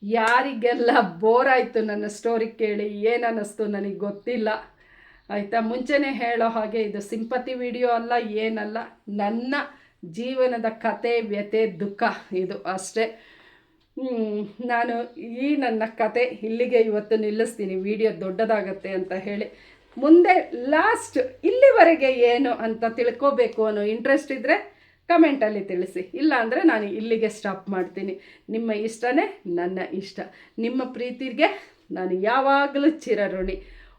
Speaker 1: ಯಾರಿಗೆಲ್ಲ ಬೋರ್ ಆಯಿತು ನನ್ನ ಸ್ಟೋರಿ ಕೇಳಿ, ಏನು ಅನ್ನಿಸ್ತು ನನಗೆ ಗೊತ್ತಿಲ್ಲ, ಆಯಿತಾ. ಮುಂಚೆನೇ ಹೇಳೋ ಹಾಗೆ ಇದು ಸಿಂಪತಿ ವಿಡಿಯೋ ಅಲ್ಲ, ಏನಲ್ಲ, ನನ್ನ ಜೀವನದ ಕತೆ, ವ್ಯಥೆ, ದುಃಖ ಇದು ಅಷ್ಟೇ. ನಾನು ಈ ನನ್ನ ಕತೆ ಇಲ್ಲಿಗೆ ಇವತ್ತು ನಿಲ್ಲಿಸ್ತೀನಿ. ವಿಡಿಯೋ ದೊಡ್ಡದಾಗತ್ತೆ ಅಂತ ಹೇಳಿ ಮುಂದೆ ಲಾಸ್ಟ್ ಇಲ್ಲಿವರೆಗೆ ಏನು ಅಂತ ತಿಳ್ಕೋಬೇಕು ಅನ್ನೋ ಇಂಟ್ರೆಸ್ಟ್ ಇದ್ದರೆ ಕಮೆಂಟಲ್ಲಿ ತಿಳಿಸಿ. ಇಲ್ಲ ಅಂದರೆ ನಾನು ಇಲ್ಲಿಗೆ ಸ್ಟಾಪ್ ಮಾಡ್ತೀನಿ. ನಿಮ್ಮ ಇಷ್ಟನೇ ನನ್ನ ಇಷ್ಟ. ನಿಮ್ಮ ಪ್ರೀತಿಗೆ ನಾನು ಯಾವಾಗಲೂ ಚಿರಋಣಿ.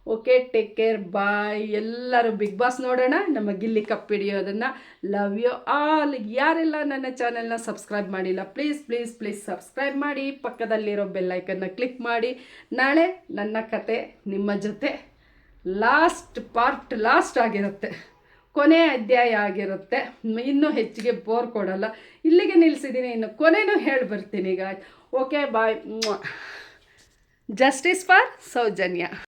Speaker 1: Okay, take care, bye. ಎಲ್ಲರೂ ಬಿಗ್ ಬಾಸ್ ನೋಡೋಣ, ನಮ್ಮ ಗಿಲ್ಲಿ ಕಪ್ ಹಿಡಿಯೋದನ್ನು. Love you all. ಯಾರೆಲ್ಲ ನನ್ನ ಚಾನೆಲ್ನ ಸಬ್ಸ್ಕ್ರೈಬ್ ಮಾಡಿಲ್ಲ, ಪ್ಲೀಸ್ ಪ್ಲೀಸ್ ಪ್ಲೀಸ್ ಸಬ್ಸ್ಕ್ರೈಬ್ ಮಾಡಿ, ಪಕ್ಕದಲ್ಲಿರೋ ಬೆಲ್ಲೈಕನ್ನ ಕ್ಲಿಕ್ ಮಾಡಿ. ನಾಳೆ ನನ್ನ ಕತೆ ನಿಮ್ಮ ಜೊತೆ ಲಾಸ್ಟ್ ಆಗಿರುತ್ತೆ, ಕೊನೆ ಅಧ್ಯಾಯ ಆಗಿರುತ್ತೆ. ಇನ್ನೂ ಹೆಚ್ಚಿಗೆ ಬೋರ್ ಕೊಡಲ್ಲ. ಇಲ್ಲಿಗೆ ನಿಲ್ಲಿಸಿದ್ದೀನಿ, ಇನ್ನು ಕೊನೆಯೂ ಹೇಳಿ ಬರ್ತೀನಿ ಈಗ. Okay, bye. Justice for Soujanya.